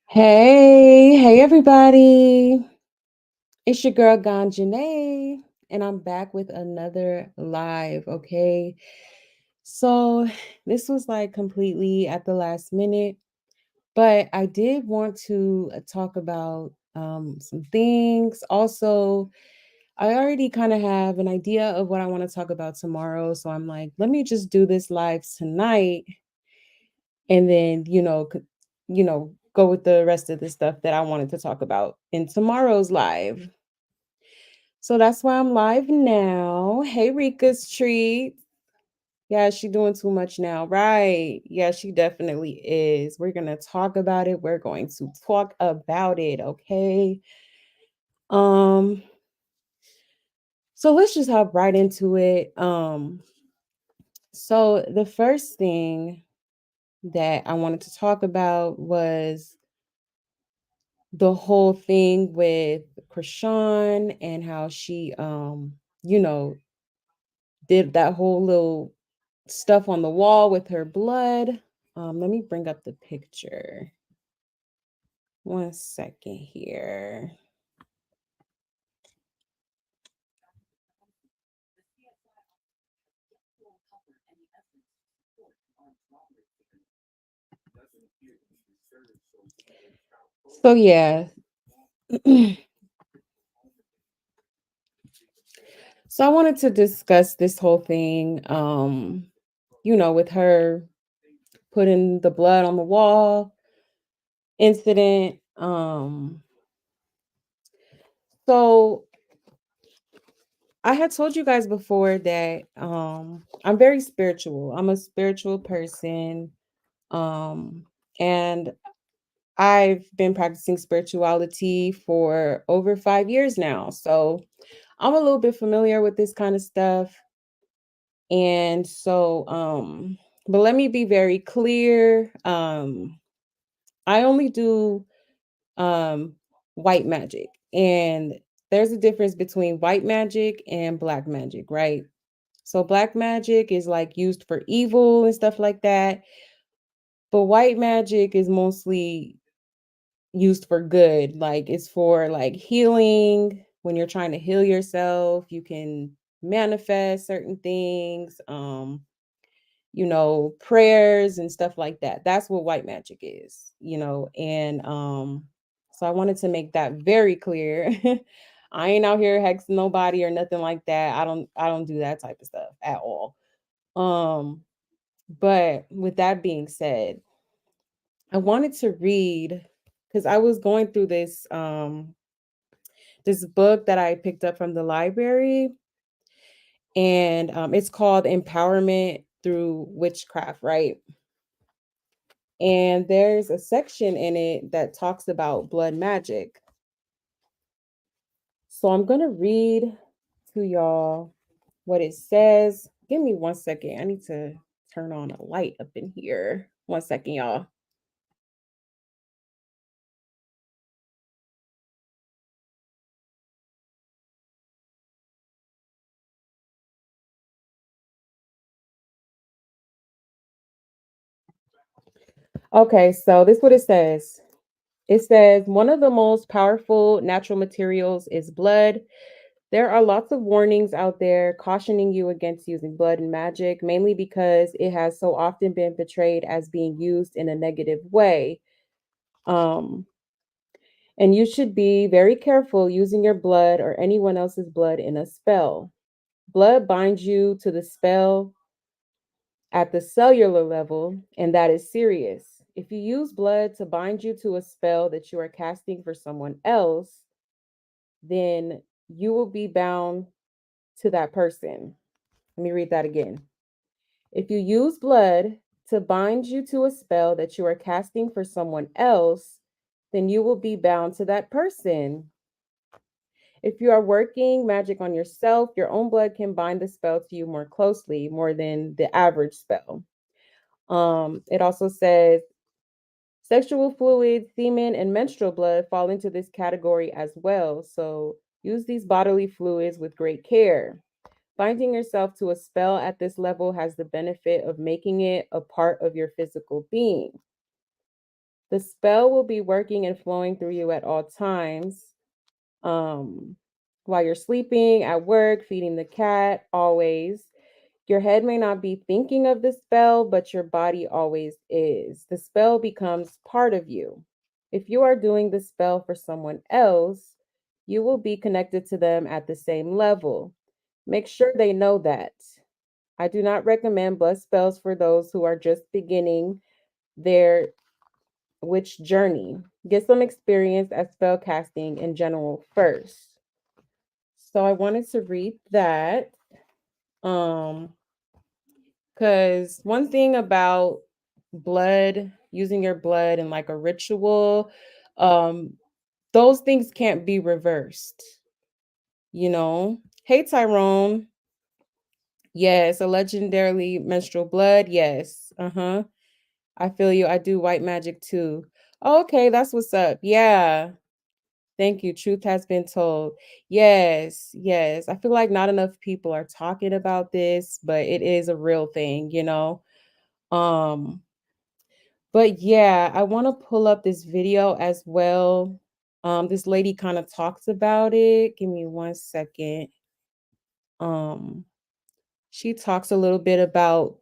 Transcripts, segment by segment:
Hey everybody. It's your girl Ganjanae, and I'm back with another live, okay? So, this was like completely at the last minute, but I did want to talk about some things. Also, I already kind of have an idea of what I want to talk about tomorrow, so I'm like, let me just do this live tonight and then go with the rest of the stuff that I wanted to talk about in tomorrow's live. So that's why I'm live now. Hey, Rika's treat. Yeah, she doing too much now, right? Yeah, she definitely is. We're gonna talk about it. We're going to talk about it, okay? Um, so let's just hop right into it. So the first thing that I wanted to talk about was the whole thing with Krishan and how she you know did that whole little stuff on the wall with her blood. Let me bring up the picture. One second here. So yeah. So I wanted to discuss this whole thing with her putting the blood on the wall incident. So I had told you guys before that I'm very spiritual. I'm a spiritual person. Um and I've been practicing spirituality for over 5 years now. So I'm a little bit familiar with this kind of stuff. And so but let me be very clear. I only do um white magic, and there's a difference between white magic and black magic, right? So black magic is like used for evil and stuff like that, but white magic is mostly used for good. Like it's for like healing. When you're trying to heal yourself, you can manifest certain things, prayers and stuff like that. That's what white magic is. And so I wanted to make that very clear. I ain't out here hexing nobody or nothing like that. I don't do that type of stuff at all. Um but with that being said, I wanted to read because I was going through this book that I picked up from the library, and it's called Empowerment Through Witchcraft, right? And there's a section in it that talks about blood magic. So I'm going to read to y'all what it says. Give me 1 second. I need to turn on a light up in here. 1 second, y'all. Okay, so this is what it says. It says one of the most powerful natural materials is blood. There are lots of warnings out there cautioning you against using blood in magic, mainly because it has so often been portrayed as being used in a negative way. Um, and you should be very careful using your blood or anyone else's blood in a spell. Blood binds you to the spell at the cellular level, and that is serious. If you use blood to bind you to a spell that you are casting for someone else, then you will be bound to that person. Let me read that again. If you use blood to bind you to a spell that you are casting for someone else, then you will be bound to that person. If you are working magic on yourself, your own blood can bind the spell to you more closely, more than the average spell. It also says sexual fluids, semen, and menstrual blood fall into this category as well. So use these bodily fluids with great care. Binding yourself to a spell at this level has the benefit of making it a part of your physical being. The spell will be working and flowing through you at all times. Um, while you're sleeping, at work, feeding the cat, always. Your head may not be thinking of the spell, but your body always is. The spell becomes part of you. If you are doing the spell for someone else, you will be connected to them at the same level. Make sure they know that. I do not recommend blood spells for those who are just beginning their witch journey. Get some experience at spell casting in general first. So I wanted to read that. Um, because one thing about blood, using your blood in like a ritual, um, those things can't be reversed, you know? Hey, Tyrone. Yes, a legendarily menstrual blood. Yes. Uh-huh. I feel you. I do white magic too. Okay, that's what's up. Yeah. Thank you. Truth has been told. Yes, yes. I feel like not enough people are talking about this, but it is a real thing, you know? Um, but yeah, I want to pull up this video as well. This lady kind of talks about it. Give me 1 second. Um, she talks a little bit about,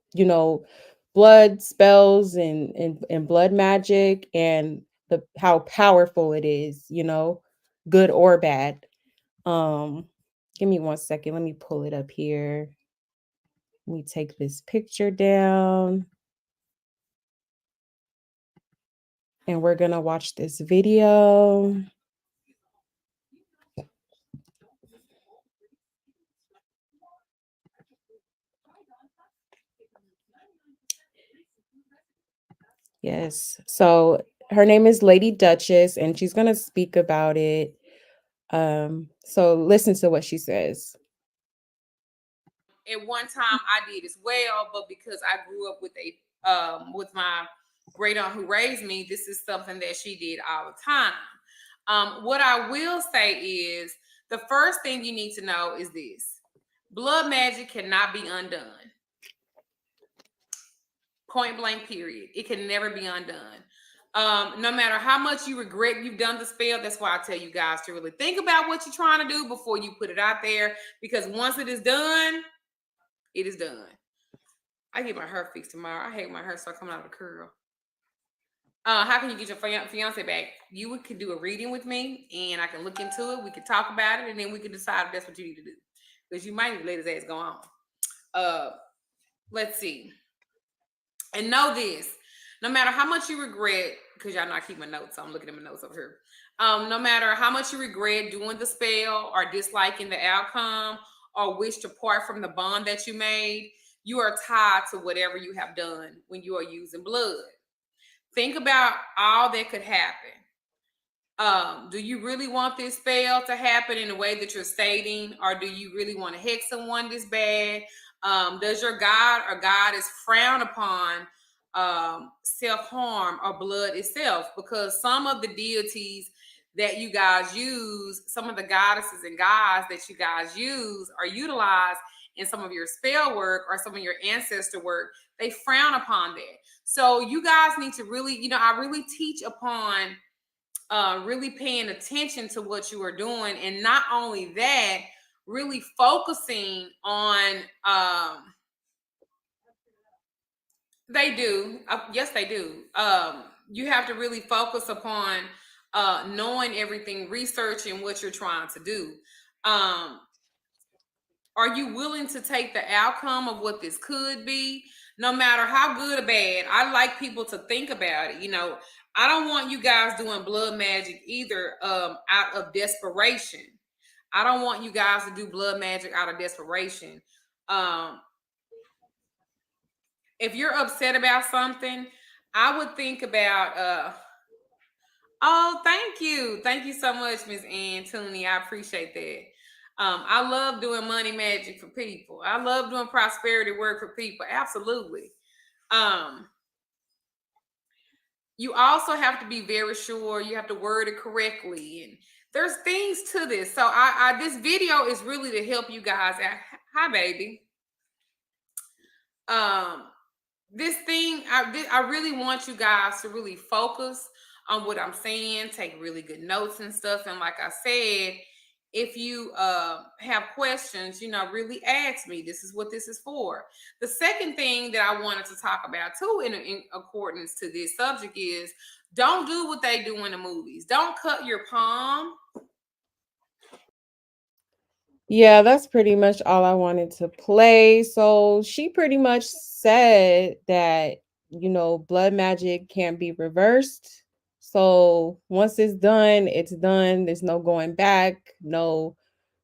blood spells and blood magic and the how powerful it is, good or bad. Um, Give me 1 second. Let me pull it up here. Let me take this picture down and we're gonna watch this video. Yes. So her name is Lady Duchess and she's gonna speak about it. So listen to what she says. At one time I did as well, but because I grew up with my great aunt who raised me, this is something that she did all the time. What I will say is the first thing you need to know is this: blood magic cannot be undone. Point blank, period. It can never be undone. No matter how much you regret you've done the spell, that's why I tell you guys to really think about what you're trying to do before you put it out there. Because once it is done, it is done. I get my hair fixed tomorrow. I hate my hair start coming out of the curl. How can you get your fiance back? You can do a reading with me, and I can look into it. We can talk about it, and then we can decide if that's what you need to do. Because you might let his ass go on. Uh, let's see. And know this: no matter how much you regret, because y'all know I keep my notes, so I'm looking at my notes over here. No matter how much you regret doing the spell or disliking the outcome or wish to part from the bond that you made, you are tied to whatever you have done when you are using blood. Think about all that could happen. Do you really want this spell to happen in the way that you're stating, or do you really want to hex someone this bad? Does your god or goddess frown upon self harm or blood itself? Because some of the deities that you guys use, some of the goddesses and gods that you guys use or utilize in some of your spell work or some of your ancestor work, they frown upon that. So you guys need to really, I really teach upon really paying attention to what you are doing, and not only that, really focusing on they do, yes they do. You have to really focus upon knowing everything, researching what you're trying to do. um are you willing to take the outcome of what this could be, no matter how good or bad? I like people to think about it. I don't want you guys doing blood magic either out of desperation. I don't want you guys to do blood magic out of desperation. Um, if you're upset about something, I would think about oh, thank you. Thank you so much, Miss Ann Tooney. I appreciate that. I love doing money magic for people. I love doing prosperity work for people. Absolutely. Um, you also have to be very sure. You have to word it correctly, and there's things to this. So, this video is really to help you guys out. Hi, baby. Um, this thing, I really want you guys to really focus on what I'm saying, take really good notes and stuff. And like I said, if you have questions, really ask me. This is what this is for. The second thing that I wanted to talk about too, in accordance to this subject, is don't do what they do in the movies. Don't cut your palm. Yeah, that's pretty much all I wanted to play. So she pretty much said that, blood magic can't be reversed. So once it's done, it's done. There's no going back, no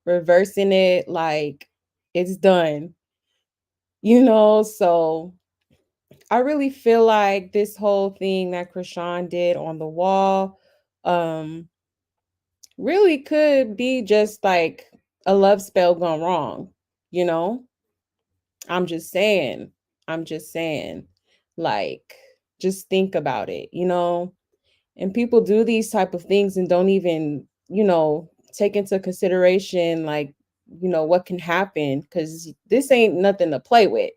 reversing it. Like, it's done, So I really feel like this whole thing that Krishan did on the wall, um, really could be just like a love spell gone wrong, you know? I'm just saying. I'm just saying. Like, just think about it. And people do these type of things and don't even, take into consideration like, what can happen, cuz this ain't nothing to play with.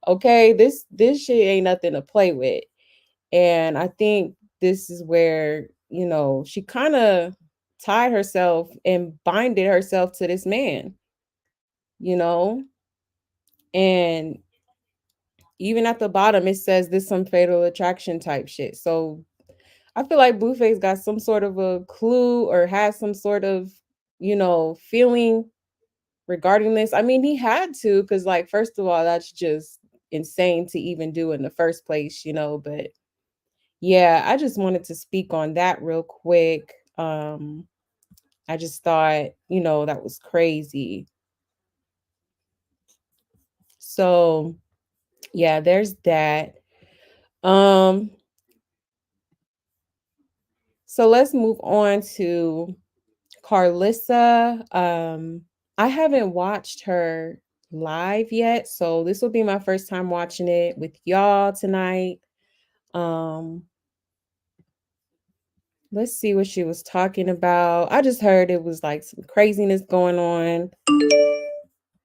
Okay? This shit ain't nothing to play with. And I think this is where, she kind of tied herself and binded herself to this man, you know? And even at the bottom, it says this some fatal attraction type shit. So I feel like Blueface got some sort of a clue or has some sort of, feeling regarding this. I mean, he had to, because, like, first of all, that's just insane to even do in the first place. But yeah, I just wanted to speak on that real quick. I just thought, that was crazy. So yeah, there's that. Um, so let's move on to Carlissa. I haven't watched her live yet, so this will be my first time watching it with y'all tonight. Um, let's see what she was talking about. I just heard it was like some craziness going on,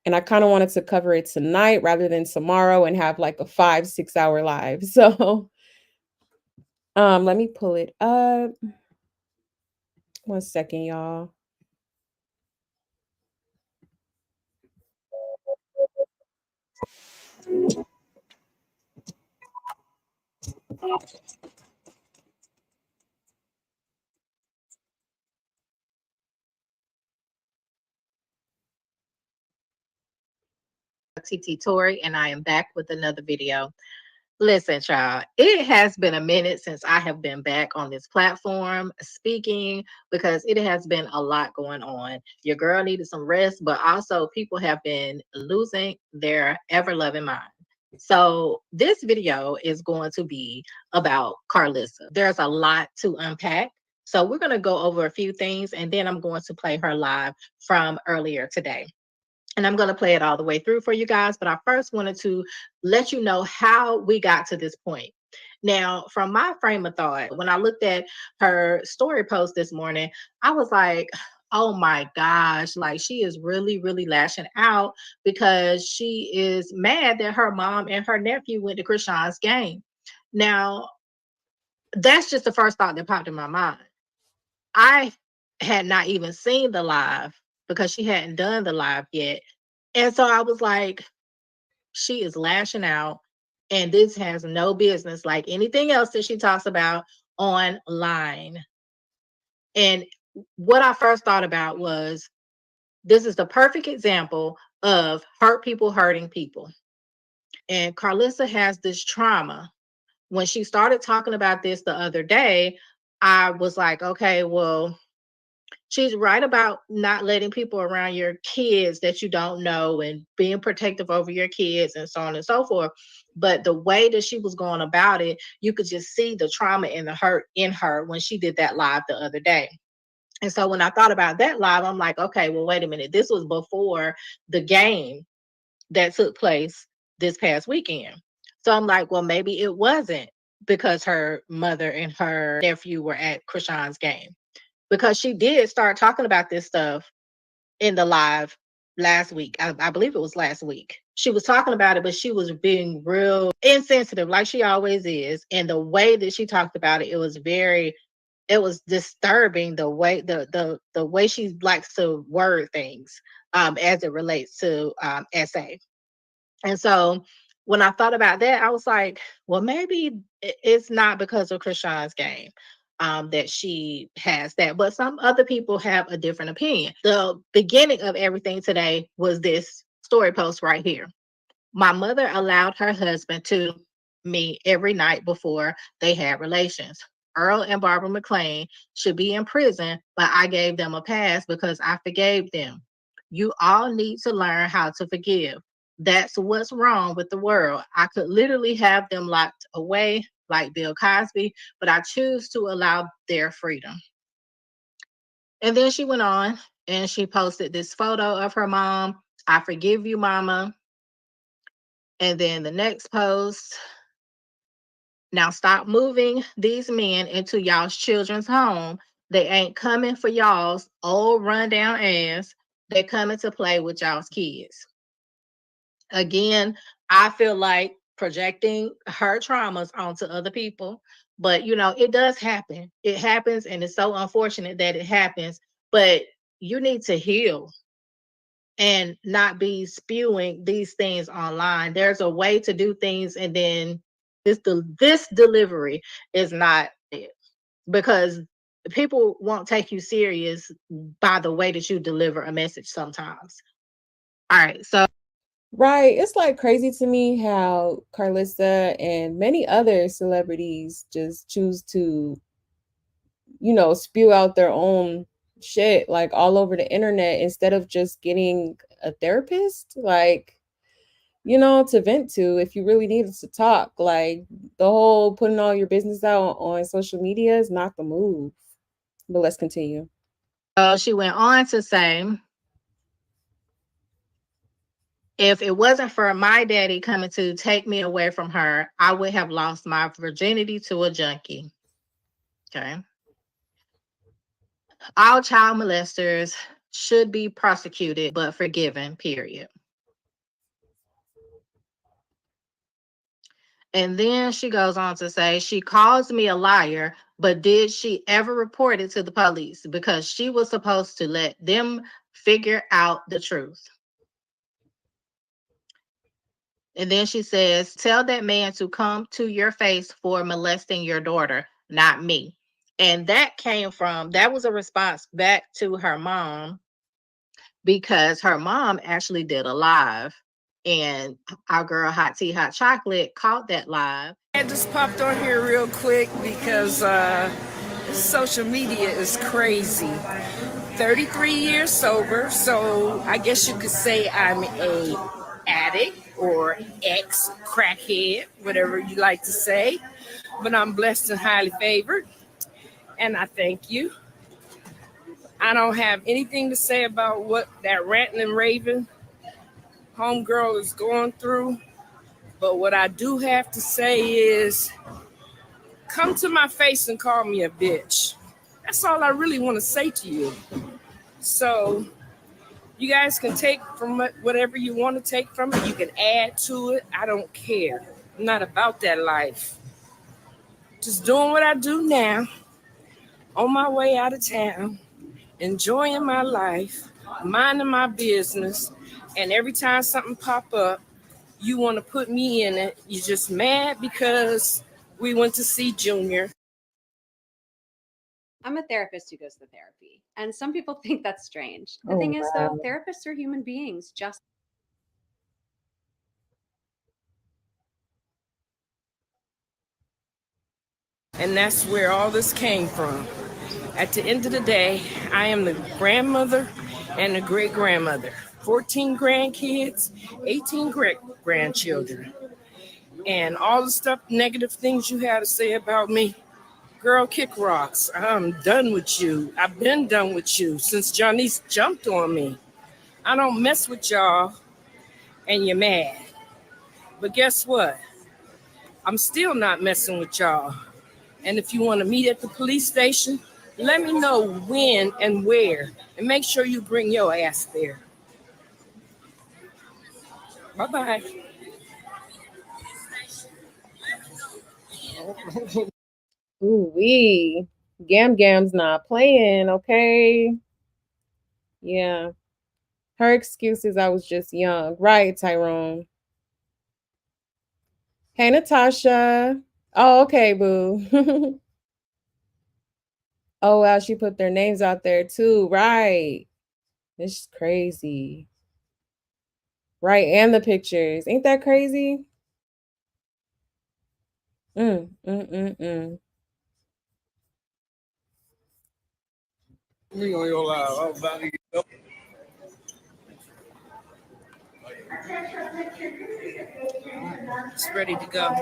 and I kind of wanted to cover it tonight rather than tomorrow and have like a 5-6 hour live. So, let me pull it up. 1 second, y'all. TT Tori, and I am back with another video. Listen, child, it has been a minute since I have been back on this platform speaking because it has been a lot going on. Your girl needed some rest, but also people have been losing their ever loving mind. So, this video is going to be about Carlissa. There's a lot to unpack. So, we're going to go over a few things and then I'm going to play her live from earlier today, and I'm going to play it all the way through for you guys. But I first wanted to let you know how we got to this point. Now, from my frame of thought, when I looked at her story post this morning, I was like, oh my gosh, like she is really, really lashing out because she is mad that her mom and her nephew went to Krishan's game. Now, that's just the first thought that popped in my mind. I had not even seen the live because she hadn't done the live yet. And so I was like, she is lashing out, and this has no business like anything else that she talks about online. And what I first thought about was this is the perfect example of hurt people hurting people. And Carlissa has this trauma. When she started talking about this the other day, I was like, okay, well, she's right about not letting people around your kids that you don't know and being protective over your kids and so on and so forth. But the way that she was going about it, you could just see the trauma and the hurt in her when she did that live the other day. And so when I thought about that live, I'm like, okay, well, wait a minute. This was before the game that took place this past weekend. So I'm like, well, maybe it wasn't because her mother and her nephew were at Krishan's game, because she did start talking about this stuff in the live last week. I believe it was last week. she was talking about it, but she was being real insensitive, like she always is. And the way that she talked about it, it was disturbing the way the way she likes to word things as it relates to SA. And so when I thought about that, I was like, well, maybe it's not because of Krishan's game that she has that, but some other people have a different opinion. The beginning of everything today was this story post right here. My mother allowed her husband to meet every night before they had relations. Earl and Barbara McLean should be in prison, but I gave them a pass because I forgave them. You all need to learn how to forgive. That's what's wrong with the world. I could literally have them locked away like Bill Cosby, but I choose to allow their freedom. And then she went on and she posted this photo of her mom. I forgive you, mama. And then the next post, now stop moving these men into y'all's children's home. They ain't coming for y'all's old rundown ass. They coming to play with y'all's kids. Again, I feel like projecting her traumas onto other people, but you know, it does happen. It happens, and it's so unfortunate that it happens, but you need to heal and not be spewing these things online. There's a way to do things, and then this delivery is not it, because people won't take you serious by the way that you deliver a message sometimes. All right, so Right. It's like crazy to me how Carlissa and many other celebrities just choose to, spew out their own shit like all over the internet instead of just getting a therapist, like, to vent to if you really needed to talk. Like the whole putting all your business out on social media is not the move. But let's continue. she went on to say, if it wasn't for my daddy coming to take me away from her, I would have lost my virginity to a junkie. Okay. All child molesters should be prosecuted but forgiven, period. And then she goes on to say, she calls me a liar, but did she ever report it to the police? Because she was supposed to let them figure out the truth. And then she says, tell that man to come to your face for molesting your daughter, not me. And that was a response back to her mom, because her mom actually did a live, and our girl Hot Tea Hot Chocolate caught that live. I just popped on here real quick because social media is crazy. 33 years sober, so I guess you could say I'm a addict or ex crackhead, whatever you like to say. But I'm blessed and highly favored, and I thank you. I don't have anything to say about what that ranting and raving homegirl is going through. But what I do have to say is, come to my face and call me a bitch. That's all I really want to say to you. So you guys can take from it whatever you want to take from it. You can add to it. I don't care. I'm not about that life. Just doing what I do now, on my way out of town, enjoying my life, minding my business. And every time something pop up, you want to put me in it. You're just mad because we went to see Junior. I'm a therapist who goes to therapy. And some people think that's strange. The thing is, though, therapists are human beings just. And that's where all this came from. At the end of the day, I am the grandmother and the great grandmother. 14 grandkids, 18 great grandchildren. And all the stuff, negative things you had to say about me, girl, kick rocks. I'm done with you. I've been done with you since Johnny's jumped on me. I don't mess with y'all and you're mad. But guess what? I'm still not messing with y'all. And if you want to meet at the police station, let me know when and where, and make sure you bring your ass there. Bye-bye. Ooh wee. Gam Gam's not playing, okay? Yeah. Her excuse is I was just young. Right, Tyrone. Hey, Natasha. Oh, okay, boo. Oh, wow, she put their names out there too. Right. It's crazy. Right, and the pictures. Ain't that crazy? Mm, mm, mm, mm. It's ready to go.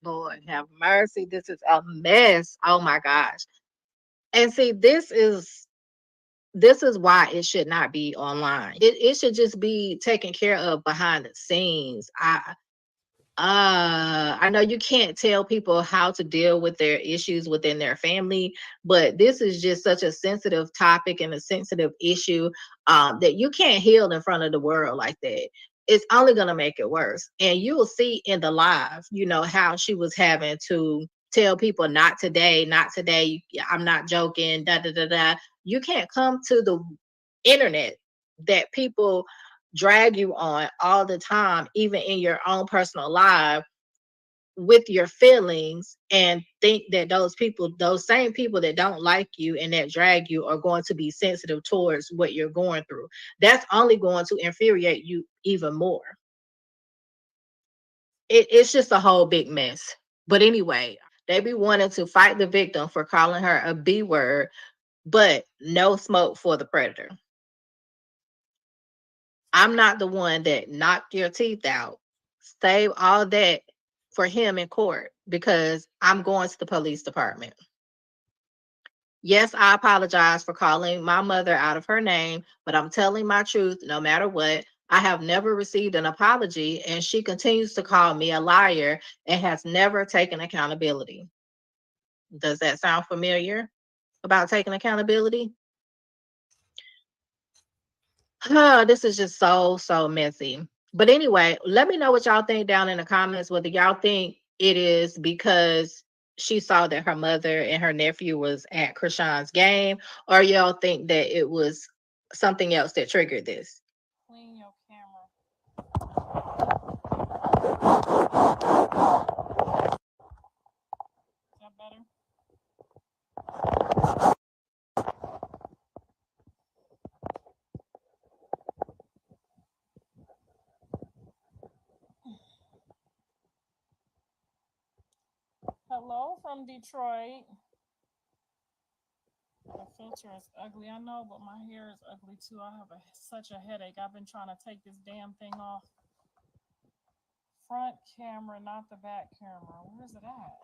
Lord have mercy. This is a mess. Oh my gosh. And see, this is why it should not be online. It should just be taken care of behind the scenes. I know you can't tell people how to deal with their issues within their family, but this is just such a sensitive topic and a sensitive issue that you can't heal in front of the world like that. It's only going to make it worse. And you will see in the live, you know, how she was having to tell people, not today, not today. I'm not joking, da da da da. You can't come to the internet that people drag you on all the time, even in your own personal life, with your feelings, and think that those people, those same people that don't like you and that drag you, are going to be sensitive towards what you're going through. That's only going to infuriate you even more. It's just a whole big mess. But anyway, they be wanting to fight the victim for calling her a B word, but no smoke for the predator. I'm not the one that knocked your teeth out. Save all that for him in court, because I'm going to the police department. Yes, I apologize for calling my mother out of her name, but I'm telling my truth no matter what. I have never received an apology, and she continues to call me a liar and has never taken accountability. Does that sound familiar about taking accountability? This is just so messy. But anyway, let me know what y'all think down in the comments, whether y'all think it is because she saw that her mother and her nephew was at Krishan's game, or y'all think that it was something else that triggered this. Clean your camera. Is that better? Hello from Detroit. The filter is ugly, I know, but my hair is ugly too. I have such a headache. I've been trying to take this damn thing off. Front camera, not the back camera. Where's it at?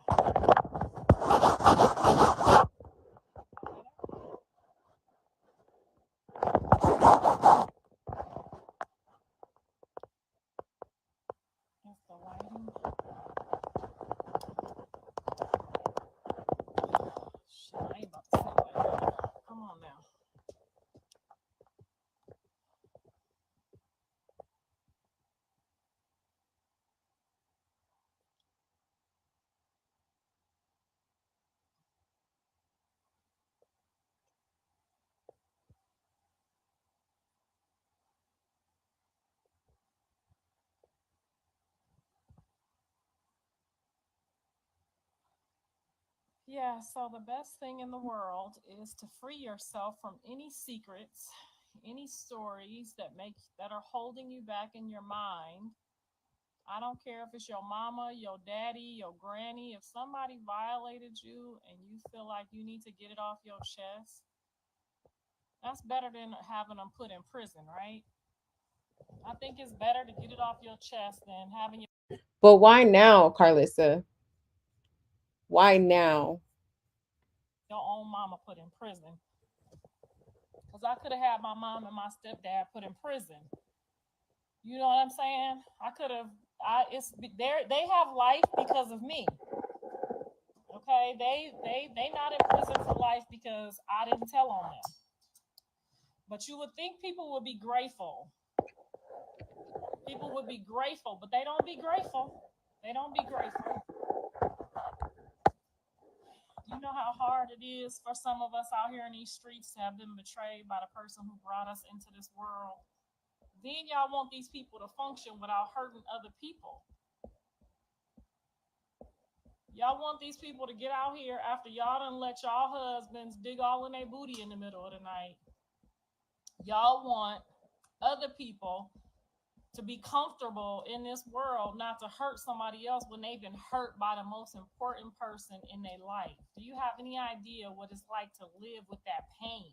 It's the lighting. Shit, I ain't about to sit like that. Come on now. Yeah, so the best thing in the world is to free yourself from any secrets, any stories that are holding you back in your mind. I don't care if it's your mama, your daddy, your granny. If somebody violated you and you feel like you need to get it off your chest, that's better than having them put in prison, right? I think it's better to get it off your chest than having But why now, Carlissa? Why now? your own mama put in prison. Because I could have had my mom and my stepdad put in prison. You know what I'm saying? I could have. They have life because of me. Okay, they not in prison for life because I didn't tell on them. But you would think people would be grateful People would be grateful, but they don't be grateful. They don't be grateful. You know how hard it is for some of us out here in these streets to have been betrayed by the person who brought us into this world. Then y'all want these people to function without hurting other people. Y'all want these people to get out here after y'all done let y'all husbands dig all in their booty in the middle of the night. Y'all want other people to be comfortable in this world, not to hurt somebody else when they've been hurt by the most important person in their life. Do you have any idea what it's like to live with that pain?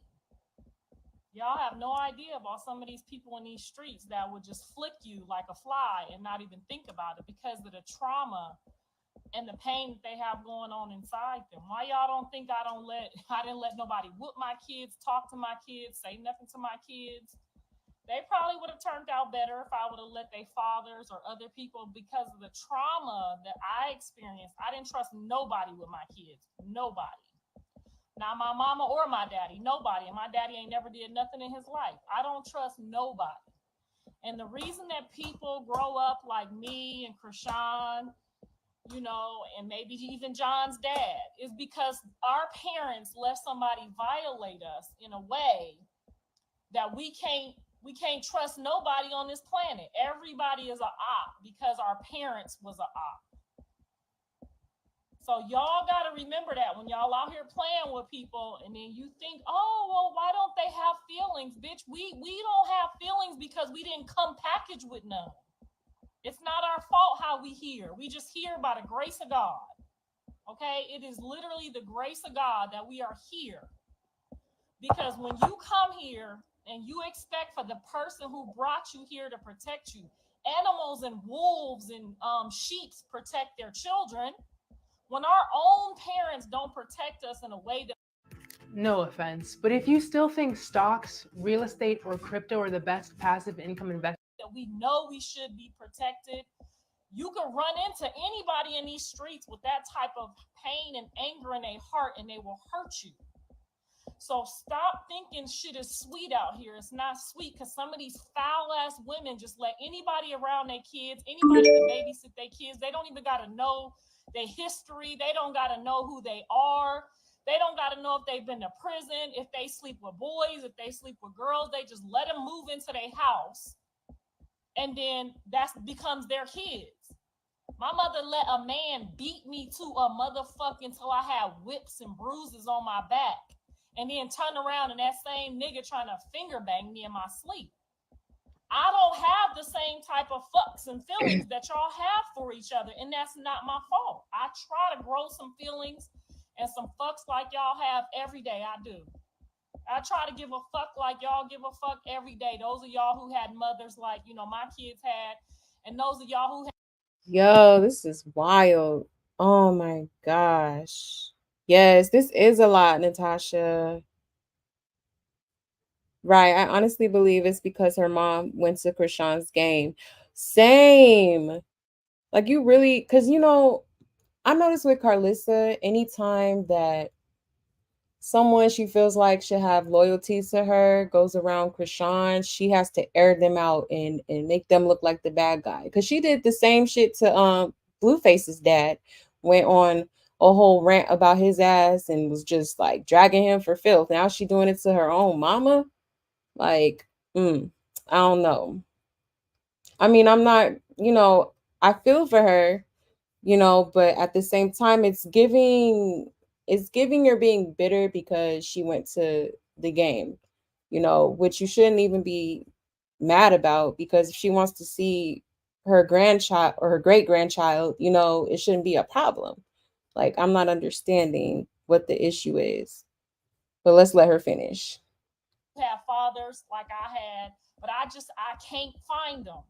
Y'all have no idea about some of these people in these streets that would just flick you like a fly and not even think about it because of the trauma and the pain that they have going on inside them. Why y'all don't think I didn't let nobody whoop my kids, talk to my kids, say nothing to my kids? They probably would have turned out better if I would have let their fathers or other people, because of the trauma that I experienced. I didn't trust nobody with my kids. Nobody. Not my mama or my daddy. Nobody. And my daddy ain't never did nothing in his life. I don't trust nobody. And the reason that people grow up like me and Krishan, and maybe even John's dad, is because our parents let somebody violate us in a way that we can't trust nobody on this planet. Everybody is a op because our parents was a op. So y'all got to remember that when y'all out here playing with people, and then you think, oh, well, why don't they have feelings? Bitch, we don't have feelings because we didn't come packaged with none. It's not our fault how we hear. We just hear by the grace of God. Okay? It is literally the grace of God that we are here. Because when you come here and you expect for the person who brought you here to protect you, animals and wolves and sheep protect their children. When our own parents don't protect us in a way that... No offense, but if you still think stocks, real estate, or crypto are the best passive income investment that we know we should be protected, you can run into anybody in these streets with that type of pain and anger in their heart, and they will hurt you. So stop thinking shit is sweet out here. It's not sweet, because some of these foul ass women just let anybody around their kids, anybody to babysit their kids. They don't even got to know their history. They don't got to know who they are. They don't got to know if they've been to prison, if they sleep with boys, if they sleep with girls. They just let them move into their house, and then that becomes their kids. My mother let a man beat me to a motherfucking until I had whips and bruises on my back, and then turn around and that same nigga trying to finger bang me in my sleep. I don't have the same type of fucks and feelings that y'all have for each other, and that's not my fault. I try to grow some feelings and some fucks like y'all have every day. I do. I try to give a fuck like y'all give a fuck every day. Those of y'all who had mothers like, my kids had, and those of y'all who had... Yo, this is wild. Oh my gosh. Yes, this is a lot, Natasha. Right. I honestly believe it's because her mom went to Krishan's game. Same. Like you really, because I noticed with Carlissa, anytime that someone she feels like should have loyalty to her goes around Krishan, she has to air them out and make them look like the bad guy. Because she did the same shit to Blueface's dad, went on a whole rant about his ass and was just like dragging him for filth. Now she doing it to her own mama. Like, I don't know. I mean, I'm not, I feel for her, but at the same time it's giving you're being bitter because she went to the game, which you shouldn't even be mad about, because if she wants to see her grandchild or her great grandchild, it shouldn't be a problem. Like, I'm not understanding what the issue is. But let's let her finish. have fathers like I had, but I can't find them.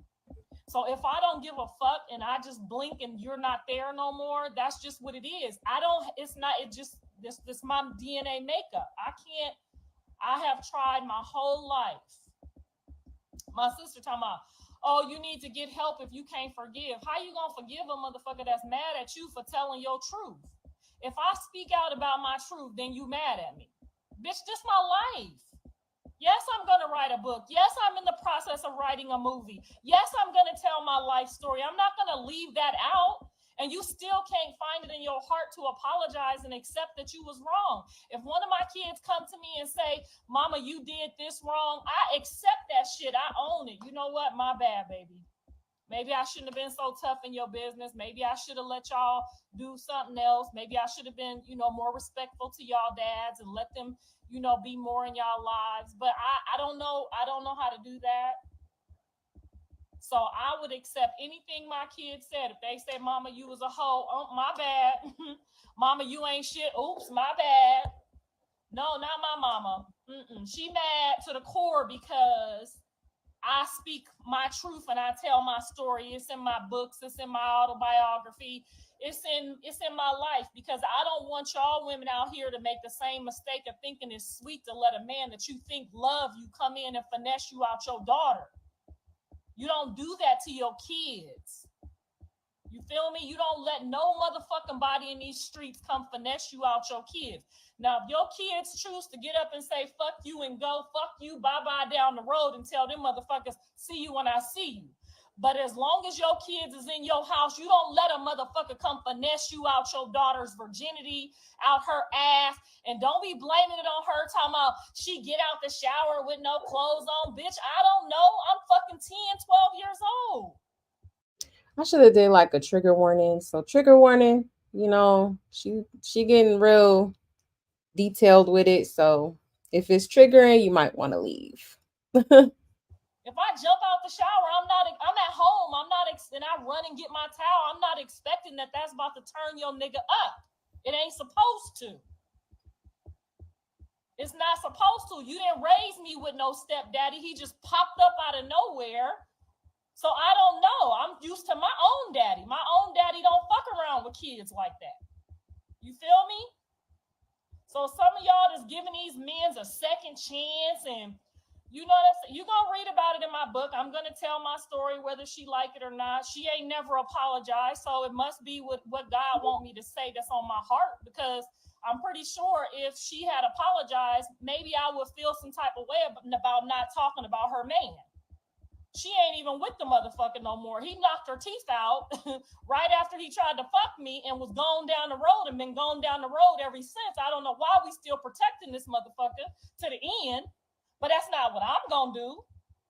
So if I don't give a fuck and I just blink and you're not there no more, that's just what it is. It's just this my DNA makeup. I have tried my whole life. My sister talking about, oh, you need to get help if you can't forgive. How you gonna forgive a motherfucker that's mad at you for telling your truth? If I speak out about my truth, then you mad at me. Bitch, this my life. Yes, I'm going to write a book. Yes, I'm in the process of writing a movie. Yes, I'm going to tell my life story. I'm not going to leave that out. And you still can't find it in your heart to apologize and accept that you was wrong. If one of my kids come to me and say, Mama, you did this wrong, I accept that shit. I own it. You know what? My bad, baby. Maybe I shouldn't have been so tough in your business. Maybe I should have let y'all do something else. Maybe I should have been, more respectful to y'all dads and let them, be more in y'all lives. But I don't know. I don't know how to do that. So I would accept anything my kids said. If they say, Mama, you was a hoe, oh, my bad. Mama, you ain't shit. Oops, my bad. No, not my mama. She mad to the core because I speak my truth and I tell my story. It's in my books. It's in my autobiography. It's in my life, because I don't want y'all women out here to make the same mistake of thinking it's sweet to let a man that you think love you come in and finesse you out your daughter. You don't do that to your kids. You feel me? You don't let no motherfucking body in these streets come finesse you out your kids. Now, if your kids choose to get up and say, fuck you and go, fuck you, bye-bye down the road, and tell them motherfuckers, see you when I see you. But as long as your kids is in your house, you don't let a motherfucker come finesse you out your daughter's virginity, out her ass, and don't be blaming it on her, talking about she get out the shower with no clothes on. Bitch, I don't know. I'm fucking 10, 12 years old. I should have did like a trigger warning. So trigger warning, she getting real detailed with it. So if it's triggering, you might want to leave. If I jump out the shower, I'm at home. And I run and get my towel. I'm not expecting that that's about to turn your nigga up. It ain't supposed to. It's not supposed to. You didn't raise me with no stepdaddy. He just popped up out of nowhere. So I don't know. I'm used to my own daddy. My own daddy don't fuck around with kids like that. You feel me? So some of y'all just giving these men a second chance, and you're gonna read about it in my book. I'm gonna tell my story whether she like it or not. She ain't never apologized, so it must be what God want me to say that's on my heart, because I'm pretty sure if she had apologized, maybe I would feel some type of way about not talking about her man. She ain't even with the motherfucker no more. He knocked her teeth out right after he tried to fuck me and was going down the road and been going down the road ever since. I don't know why we still protecting this motherfucker to the end, but that's not what I'm going to do.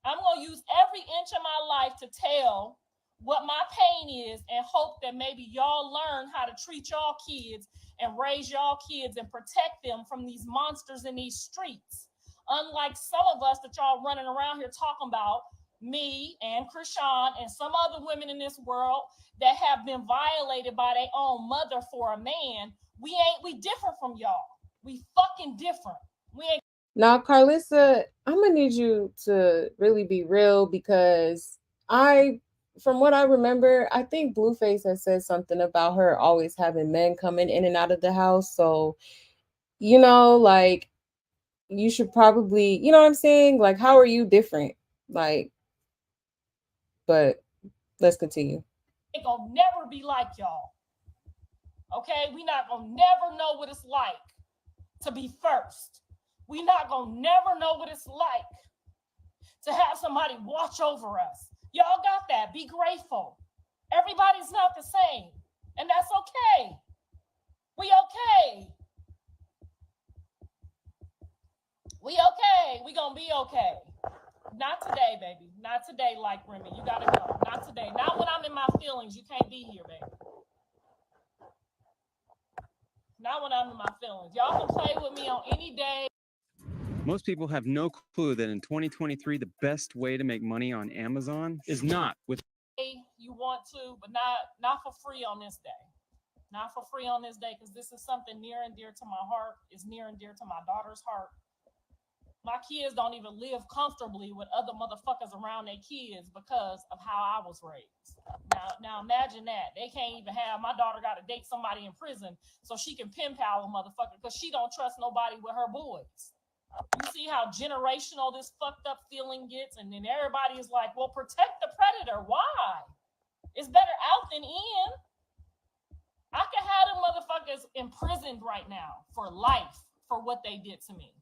I'm going to use every inch of my life to tell what my pain is and hope that maybe y'all learn how to treat y'all kids and raise y'all kids and protect them from these monsters in these streets. Unlike some of us that y'all running around here talking about, me and Krishan and some other women in this world that have been violated by their own mother for a man. We different from y'all. We fucking different. We ain't. Now, Carlissa, I'm gonna need you to really be real, because from what I remember, I think Blueface has said something about her always having men coming in and out of the house. So, like, you should probably, you know what I'm saying? Like, how are you different? Like, but let's continue. Ain't gonna never be like y'all. Okay? We not gonna never know what it's like to be first. We not gonna never know what it's like to have somebody watch over us. Y'all got that. Be grateful. Everybody's not the same, and that's okay. We okay. We okay. We gonna be okay. Not today, baby. Not today, like Remy. You gotta go. Not today. Not when I'm in my feelings. You can't be here, baby. Not when I'm in my feelings. Y'all can play with me on any day. Most people have no clue that in 2023, the best way to make money on Amazon is not with. You want to, but not for free on this day. Not for free on this day, because this is something near and dear to my heart. It's near and dear to my daughter's heart. My kids don't even live comfortably with other motherfuckers around their kids because of how I was raised. Now imagine that. They can't even have, my daughter got to date somebody in prison so she can pen pal a motherfucker because she don't trust nobody with her boys. You see how generational this fucked up feeling gets? And then everybody is like, well, protect the predator. Why? It's better out than in. I can have them motherfuckers imprisoned right now for life for what they did to me.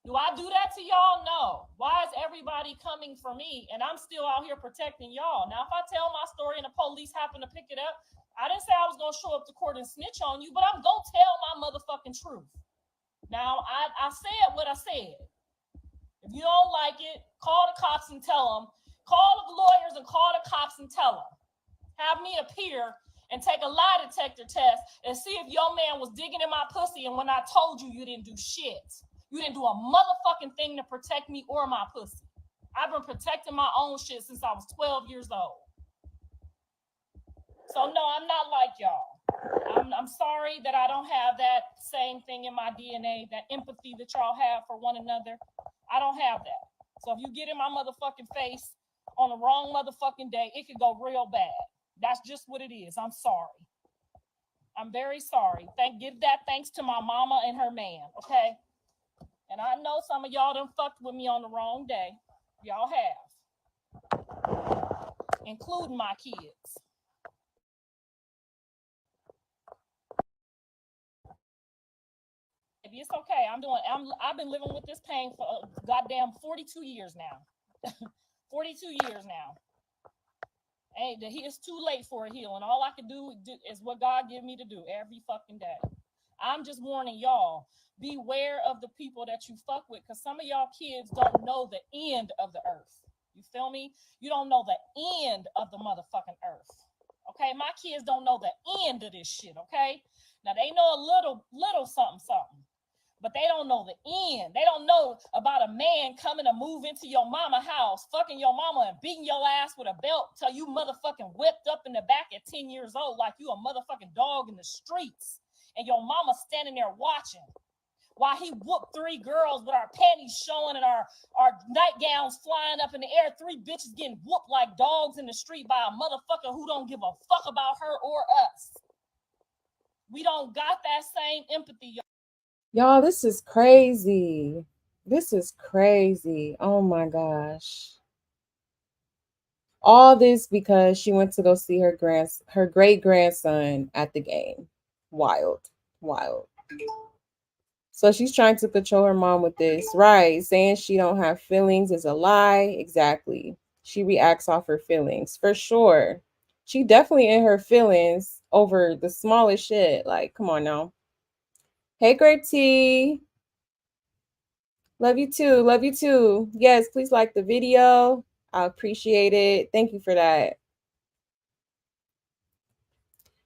Do I do that to y'all? No. Why is everybody coming for me and I'm still out here protecting y'all? Now, if I tell my story and the police happen to pick it up, I didn't say I was going to show up to court and snitch on you, but I'm going to tell my motherfucking truth. Now, I said what I said. If you don't like it, call the cops and tell them. Call the lawyers and call the cops and tell them. Have me appear and take a lie detector test and see if your man was digging in my pussy and when I told you, you didn't do shit. You didn't do a motherfucking thing to protect me or my pussy. I've been protecting my own shit since I was 12 years old. So no, I'm not like y'all. I'm sorry that I don't have that same thing in my DNA, that empathy that y'all have for one another. I don't have that. So if you get in my motherfucking face on the wrong motherfucking day, it could go real bad. That's just what it is. I'm sorry. I'm very sorry. Give that thanks to my mama and her man, okay? And I know some of y'all done fucked with me on the wrong day. Y'all have. Including my kids. It's okay. I've been living with this pain for goddamn 42 years now. 42 years now. It's too late for a healing. All I can do is what God give me to do every fucking day. I'm just warning y'all, beware of the people that you fuck with, because some of y'all kids don't know the end of the earth. You feel me? You don't know the end of the motherfucking earth. Okay, my kids don't know the end of this shit, okay? Now they know a little something, but they don't know the end. They don't know about a man coming to move into your mama house, fucking your mama and beating your ass with a belt till you motherfucking whipped up in the back at 10 years old like you a motherfucking dog in the streets. And your mama standing there watching while he whooped 3 girls with our panties showing and our nightgowns flying up in the air. 3 bitches getting whooped like dogs in the street by a motherfucker who don't give a fuck about her or us. We don't got that same empathy, Y'all, this is crazy. This is crazy. Oh my gosh. All this because she went to go see her great grandson at the game. Wild. Wild. So she's trying to control her mom with this. Right. Saying she don't have feelings is a lie. Exactly. She reacts off her feelings. For sure. She definitely in her feelings over the smallest shit. Like, come on now. Hey, Grape Tea. Love you too. Love you too. Yes, please like the video. I appreciate it. Thank you for that.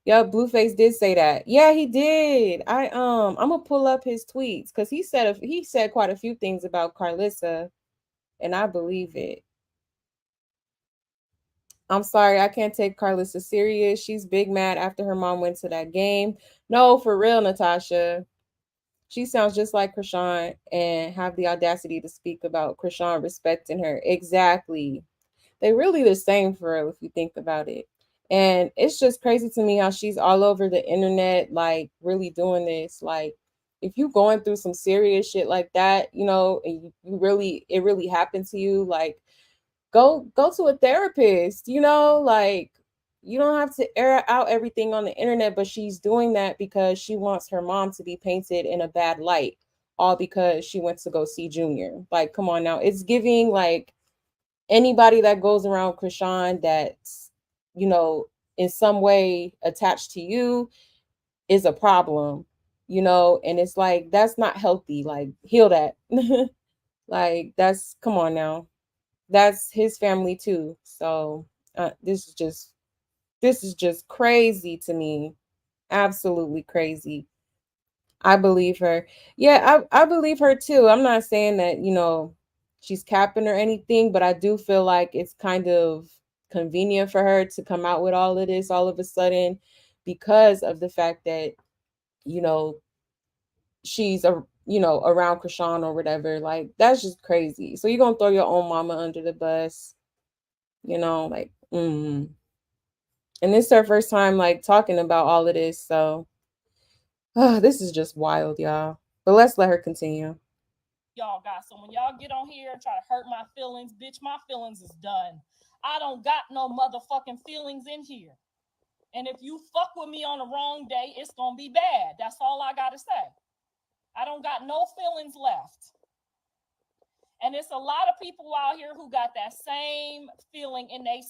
Yeah, Blueface did say that. Yeah, he did. I'm gonna pull up his tweets because he said quite a few things about Carlissa, and I believe it. I'm sorry, I can't take Carlissa serious. She's big mad after her mom went to that game. No, for real, Natasha. She sounds just like Krishan and have the audacity to speak about Krishan respecting her. Exactly. They really the same for real if you think about it. And it's just crazy to me how she's all over the internet, like really doing this. Like, if you going through some serious shit like that, you know, and it really happened to you, like go to a therapist, you know, like you don't have to air out everything on the internet, but she's doing that because she wants her mom to be painted in a bad light, all because she went to go see Junior. Like, come on now. It's giving like anybody that goes around Krishan that's, you know, in some way attached to you is a problem, you know, and it's like that's not healthy. Like, heal that. Like, that's, come on now. That's his family too. So this is just crazy to me. Absolutely crazy. I believe her. Yeah, I believe her too. I'm not saying that, you know, she's capping or anything, but I do feel like it's kind of convenient for her to come out with all of this all of a sudden because of the fact that, you know, she's around Krishan or whatever. Like, that's just crazy. So you're gonna throw your own mama under the bus, you know, like, and this is her first time like talking about all of this. So this is just wild, y'all. But let's let her continue. y'all got. So when y'all get on here and try to hurt my feelings, bitch, my feelings is done. I don't got no motherfucking feelings in here. And if you fuck with me on the wrong day, it's gonna be bad. That's all I gotta say. I don't got no feelings left. And it's a lot of people out here who got that same feeling in they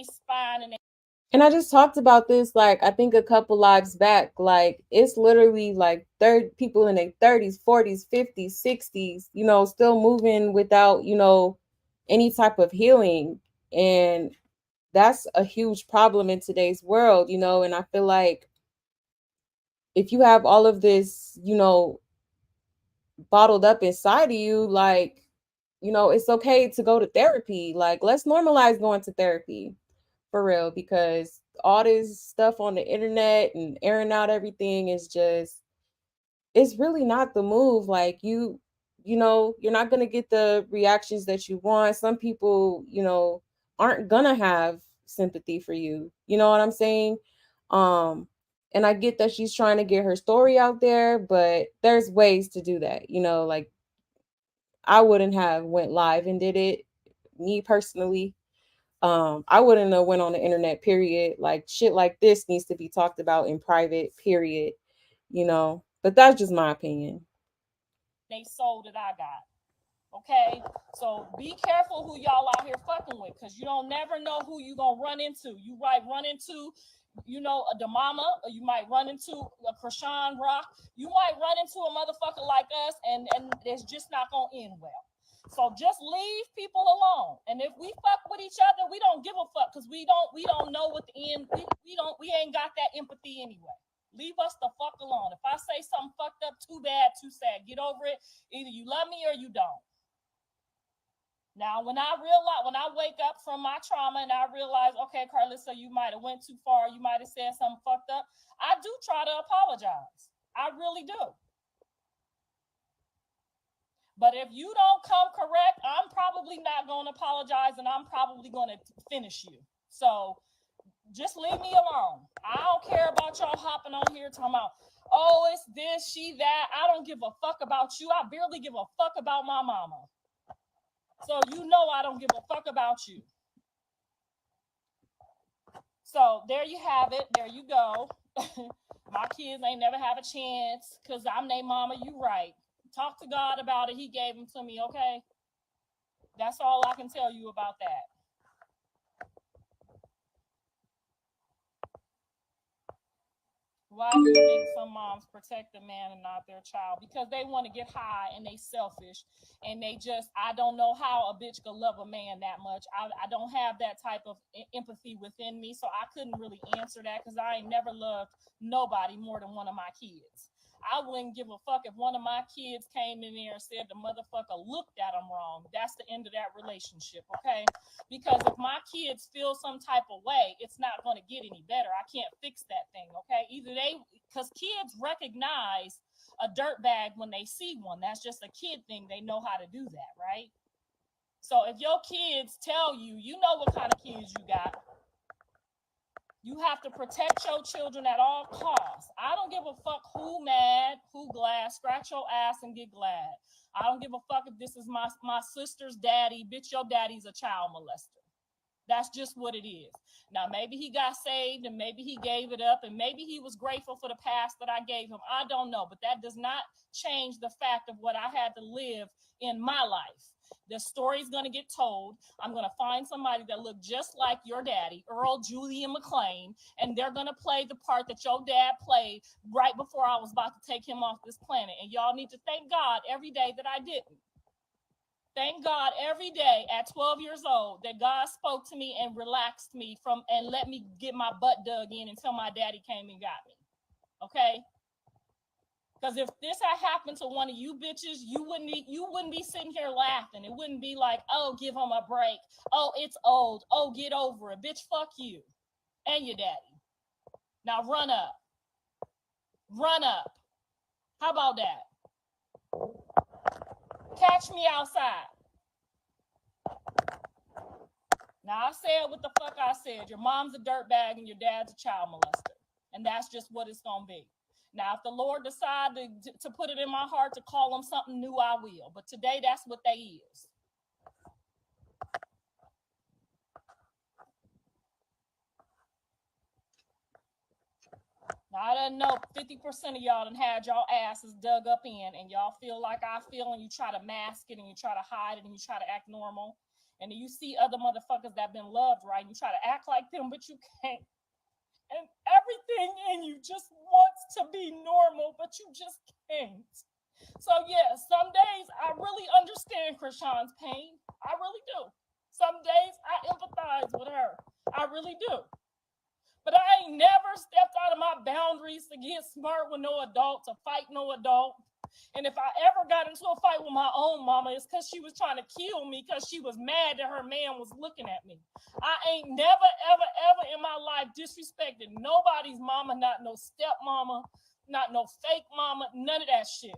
spine and And I just talked about this, like, I think a couple lives back. Like, it's literally like people in their 30s, 40s, 50s, 60s, still moving without, any type of healing. And that's a huge problem in today's world, and I feel like if you have all of this, bottled up inside of you, like, it's okay to go to therapy. Like, let's normalize going to therapy for real, because all this stuff on the internet and airing out everything is just, it's really not the move. Like, you're not going to get the reactions that you want. Some people, aren't going to have sympathy for you. You know what I'm saying? Um and I get that she's trying to get her story out there, but there's ways to do that. Like, I wouldn't have went live and did it, me personally. I wouldn't have went on the internet, period. Like, shit like this needs to be talked about in private, period. But that's just my opinion. they soul that I got. Okay, so be careful who y'all out here fucking with, because you don't never know who you gonna run into. You might run into, a Demama, or you might run into a Krishan Rock. You might run into a motherfucker like us, and it's just not gonna end well. So just leave people alone. And if we fuck with each other, we don't give a fuck, because we don't know what the end. We ain't got that empathy anyway. Leave us the fuck alone. If I say something fucked up, too bad, too sad. Get over it. Either you love me or you don't. Now, when I wake up from my trauma and I realize, okay, Carlissa, you might have went too far, you might have said something fucked up, I do try to apologize. I really do. But if you don't come correct, I'm probably not going to apologize, and I'm probably going to finish you. So just leave me alone. I don't care about y'all hopping on here talking about, oh, it's this, she, that. I don't give a fuck about you. I barely give a fuck about my mama. So I don't give a fuck about you. So there you have it. There you go. My kids ain't never have a chance because I'm their mama. You right. Talk to God about it. He gave them to me, okay? That's all I can tell you about that. Why do you think some moms protect the man and not their child? Because they want to get high and they selfish, and I don't know how a bitch could love a man that much. I don't have that type of empathy within me, so I couldn't really answer that because I ain't never loved nobody more than one of my kids. I wouldn't give a fuck if one of my kids came in there and said the motherfucker looked at them wrong. That's the end of that relationship, okay? Because if my kids feel some type of way, it's not going to get any better. I can't fix that thing, okay? Because kids recognize a dirtbag when they see one. That's just a kid thing. They know how to do that, right? So if your kids tell you, you know what kind of kids you got. You have to protect your children at all costs. I don't give a fuck who mad, who glad. Scratch your ass and get glad. I don't give a fuck if this is my sister's daddy. Bitch, your daddy's a child molester. That's just what it is. Now, maybe he got saved and maybe he gave it up and maybe he was grateful for the past that I gave him. I don't know, but that does not change the fact of what I had to live in my life. The story's going to get told. I'm going to find somebody that looked just like your daddy, Earl Julian McLean, and they're going to play the part that your dad played right before I was about to take him off this planet. And y'all need to thank God every day that I didn't. Thank God every day at 12 years old that God spoke to me and relaxed me and let me get my butt dug in until my daddy came and got me. Okay? Because if this had happened to one of you bitches, you wouldn't be sitting here laughing. It wouldn't be like, oh, give him a break. Oh, it's old. Oh, get over it. Bitch, fuck you and your daddy. Now run up. Run up. How about that? Catch me outside. Now, I said what the fuck I said. Your mom's a dirtbag and your dad's a child molester. And that's just what it's going to be. Now, if the Lord decided to put it in my heart to call them something new, I will. But today, that's what they is. I done know 50% of y'all done had y'all asses dug up in, and y'all feel like I feel, and you try to mask it, and you try to hide it, and you try to act normal. And then you see other motherfuckers that been loved, right? And you try to act like them, but you can't. And everything in you just wants to be normal, but you just can't. So yeah, some days I really understand Krishan's pain. I really do. Some days I empathize with her. I really do. But I ain't never stepped out of my boundaries to get smart with no adult, to fight no adult. And if I ever got into a fight with my own mama, it's because she was trying to kill me because she was mad that her man was looking at me. I ain't never, ever, ever in my life disrespected nobody's mama, not no stepmama, not no fake mama, none of that shit.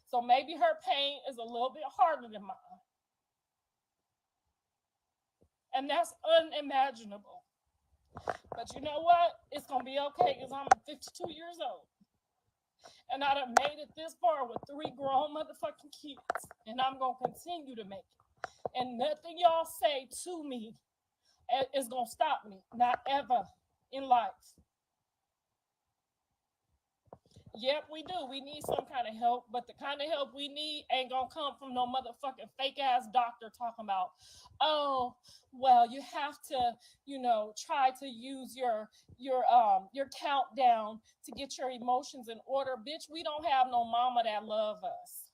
So maybe her pain is a little bit harder than mine. And that's unimaginable. But you know what? It's going to be okay because I'm 52 years old. And I done made it this far with 3 grown motherfucking kids. And I'm going to continue to make it. And nothing y'all say to me is going to stop me. Not ever in life. Yep, we do. We need some kind of help, but the kind of help we need ain't gonna come from no motherfucking fake ass doctor talking about, oh, well, you have to, try to use your countdown to get your emotions in order. Bitch, we don't have no mama that love us.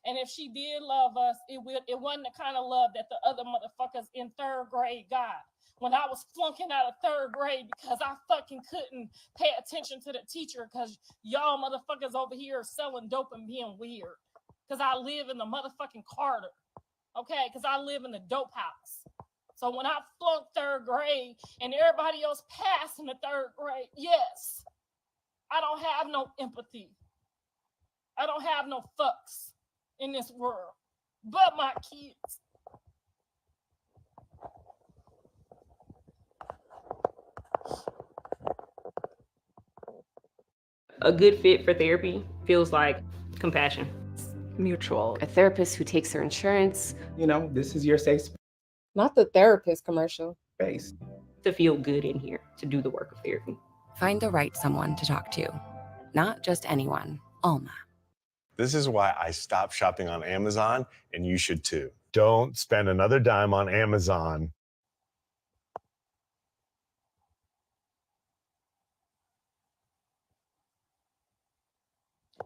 And if she did love us, it wasn't the kind of love that the other motherfuckers in 3rd grade got. When I was flunking out of 3rd grade because I fucking couldn't pay attention to the teacher because y'all motherfuckers over here are selling dope and being weird. Because I live in the motherfucking Carter. Okay? Because I live in the dope house. So when I flunked 3rd grade and everybody else passed in the 3rd grade, yes, I don't have no empathy. I don't have no fucks in this world. But my kids. A good fit for therapy feels like compassion. Mutual. A therapist who takes her insurance. This is your safe Not the therapist commercial. space. To feel good in here, to do the work of therapy. Find the right someone to talk to. Not just anyone, Alma. This is why I stopped shopping on Amazon, and you should too. Don't spend another dime on Amazon.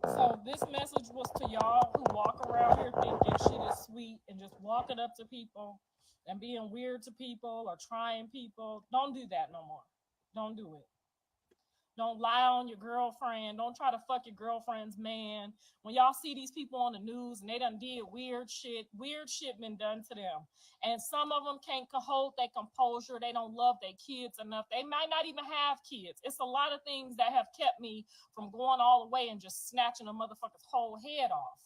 So this message was to y'all who walk around here thinking shit is sweet and just walking up to people and being weird to people or trying people. Don't do that no more. Don't do it. Don't lie on your girlfriend. Don't try to fuck your girlfriend's man. When y'all see these people on the news and they done did weird shit been done to them. And some of them can't hold their composure. They don't love their kids enough. They might not even have kids. It's a lot of things that have kept me from going all the way and just snatching a motherfucker's whole head off.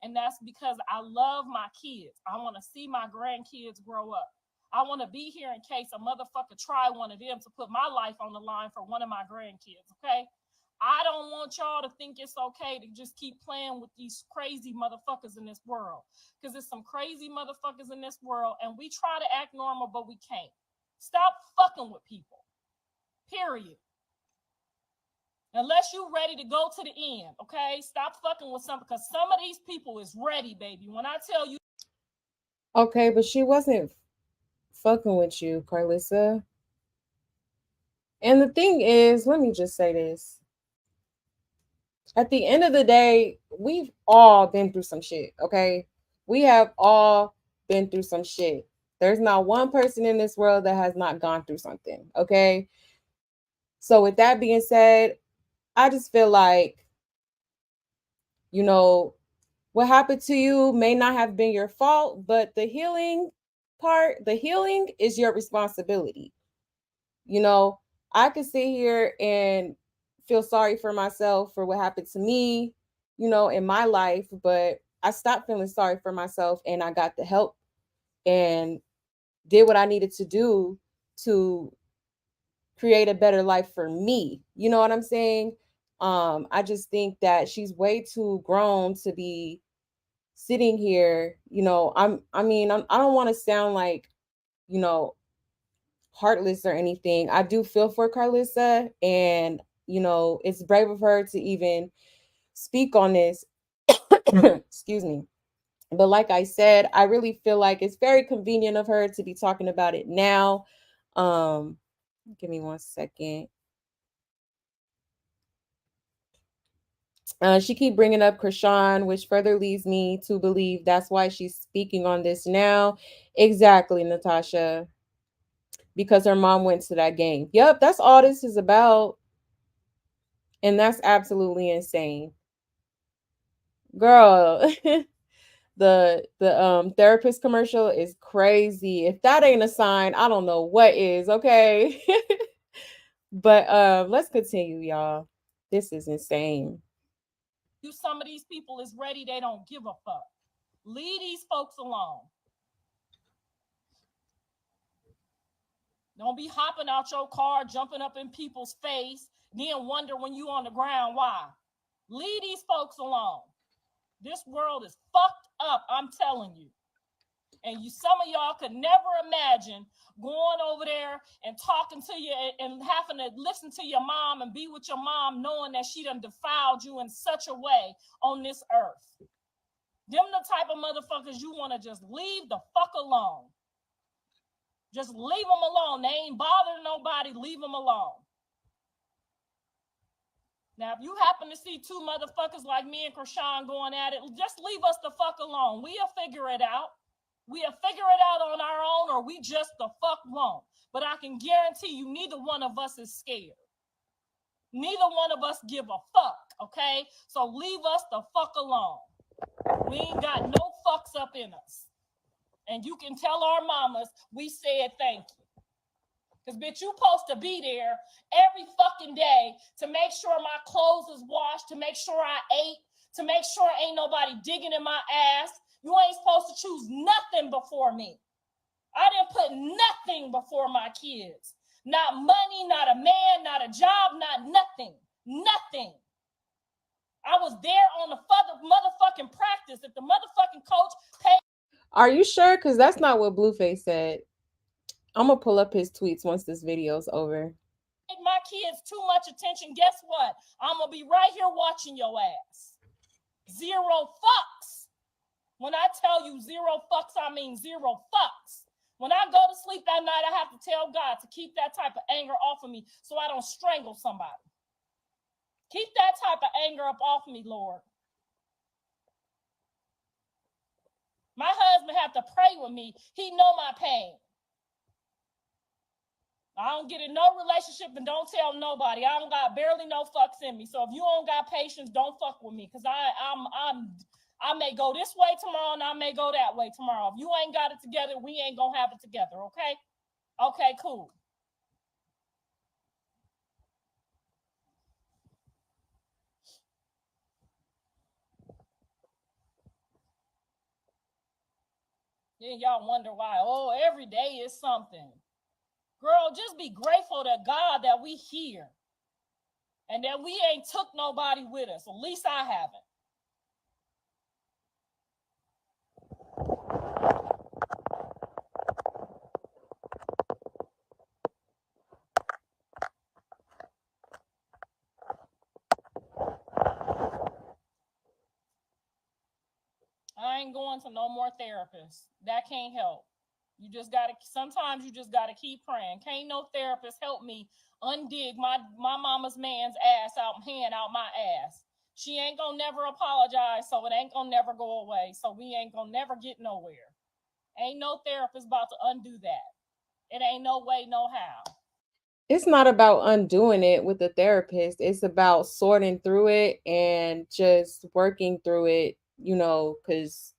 And that's because I love my kids. I want to see my grandkids grow up. I want to be here in case a motherfucker try one of them to put my life on the line for one of my grandkids, okay? I don't want y'all to think it's okay to just keep playing with these crazy motherfuckers in this world. Because there's some crazy motherfuckers in this world, and we try to act normal, but we can't. Stop fucking with people. Period. Unless you're ready to go to the end, okay? Stop fucking with some, because some of these people is ready, baby. When I tell you. Okay, but she wasn't fucking with you, Carlissa. And the thing is, let me just say this. At the end of the day, we've all been through some shit, okay? We have all been through some shit. There's not one person in this world that has not gone through something, okay? So with that being said, I just feel like, what happened to you may not have been your fault, but the healing is your responsibility. I could sit here and feel sorry for myself for what happened to me, in my life, but I stopped feeling sorry for myself and I got the help and did what I needed to do to create a better life for me. You know what I'm saying? I just think that she's way too grown to be sitting here. I don't want to sound like, heartless or anything. I do feel for Carlissa, and it's brave of her to even speak on this. Excuse me. But like I said, I really feel like it's very convenient of her to be talking about it now. Um, Give me 1 second. She keep bringing up Krishan, which further leads me to believe that's why she's speaking on this now. Exactly, Natasha. Because her mom went to that game. Yep, that's all this is about. And that's absolutely insane. Girl, the therapist commercial is crazy. If that ain't a sign, I don't know what is, okay? But let's continue, y'all. This is insane. Some of these people is ready, they don't give a fuck. Leave these folks alone. Don't be hopping out your car, jumping up in people's face, then wonder when you on the ground why. Leave these folks alone. This world is fucked up, I'm telling you. And some of y'all could never imagine going over there and talking to you and having to listen to your mom and be with your mom knowing that she done defiled you in such a way on this earth. Them the type of motherfuckers you want to just leave the fuck alone. Just leave them alone. They ain't bothering nobody. Leave them alone. Now, if you happen to see two motherfuckers like me and Krishan going at it, just leave us the fuck alone. We'll figure it out. We'll figure it out on our own, or we just the fuck won't. But I can guarantee you neither one of us is scared. Neither one of us give a fuck, okay? So leave us the fuck alone. We ain't got no fucks up in us. And you can tell our mamas we said thank you. Because, bitch, you supposed to be there every fucking day to make sure my clothes is washed, to make sure I ate, to make sure ain't nobody digging in my ass. You ain't supposed to choose nothing before me. I didn't put nothing before my kids. Not money, not a man, not a job, not nothing. Nothing. I was there on the motherfucking practice. If the motherfucking coach paid. Are you sure? Because that's not what Blueface said. I'm going to pull up his tweets once this video's over. My kids too much attention. Guess what? I'm going to be right here watching your ass. Zero fucks. When I tell you zero fucks, I mean zero fucks. When I go to sleep that night, I have to tell God to keep that type of anger off of me so I don't strangle somebody. Keep that type of anger up off me, Lord. My husband have to pray with me. He know my pain. I don't get in no relationship and don't tell nobody. I don't got barely no fucks in me. So if you don't got patience, don't fuck with me. Cause I may go this way tomorrow and I may go that way tomorrow. If you ain't got it together, we ain't gonna have it together, okay? Okay, cool. Then y'all wonder why, every day is something. Girl, just be grateful to God that we here and that we ain't took nobody with us. At least I haven't. I ain't going to no more therapists. That can't help. Sometimes you just gotta keep praying. Can't no therapist help me undig my mama's man's ass hand out my ass. She ain't gonna never apologize, so it ain't gonna never go away. So we ain't gonna never get nowhere. Ain't no therapist about to undo that. It ain't no way, no how. It's not about undoing it with the therapist. It's about sorting through it and just working through it, because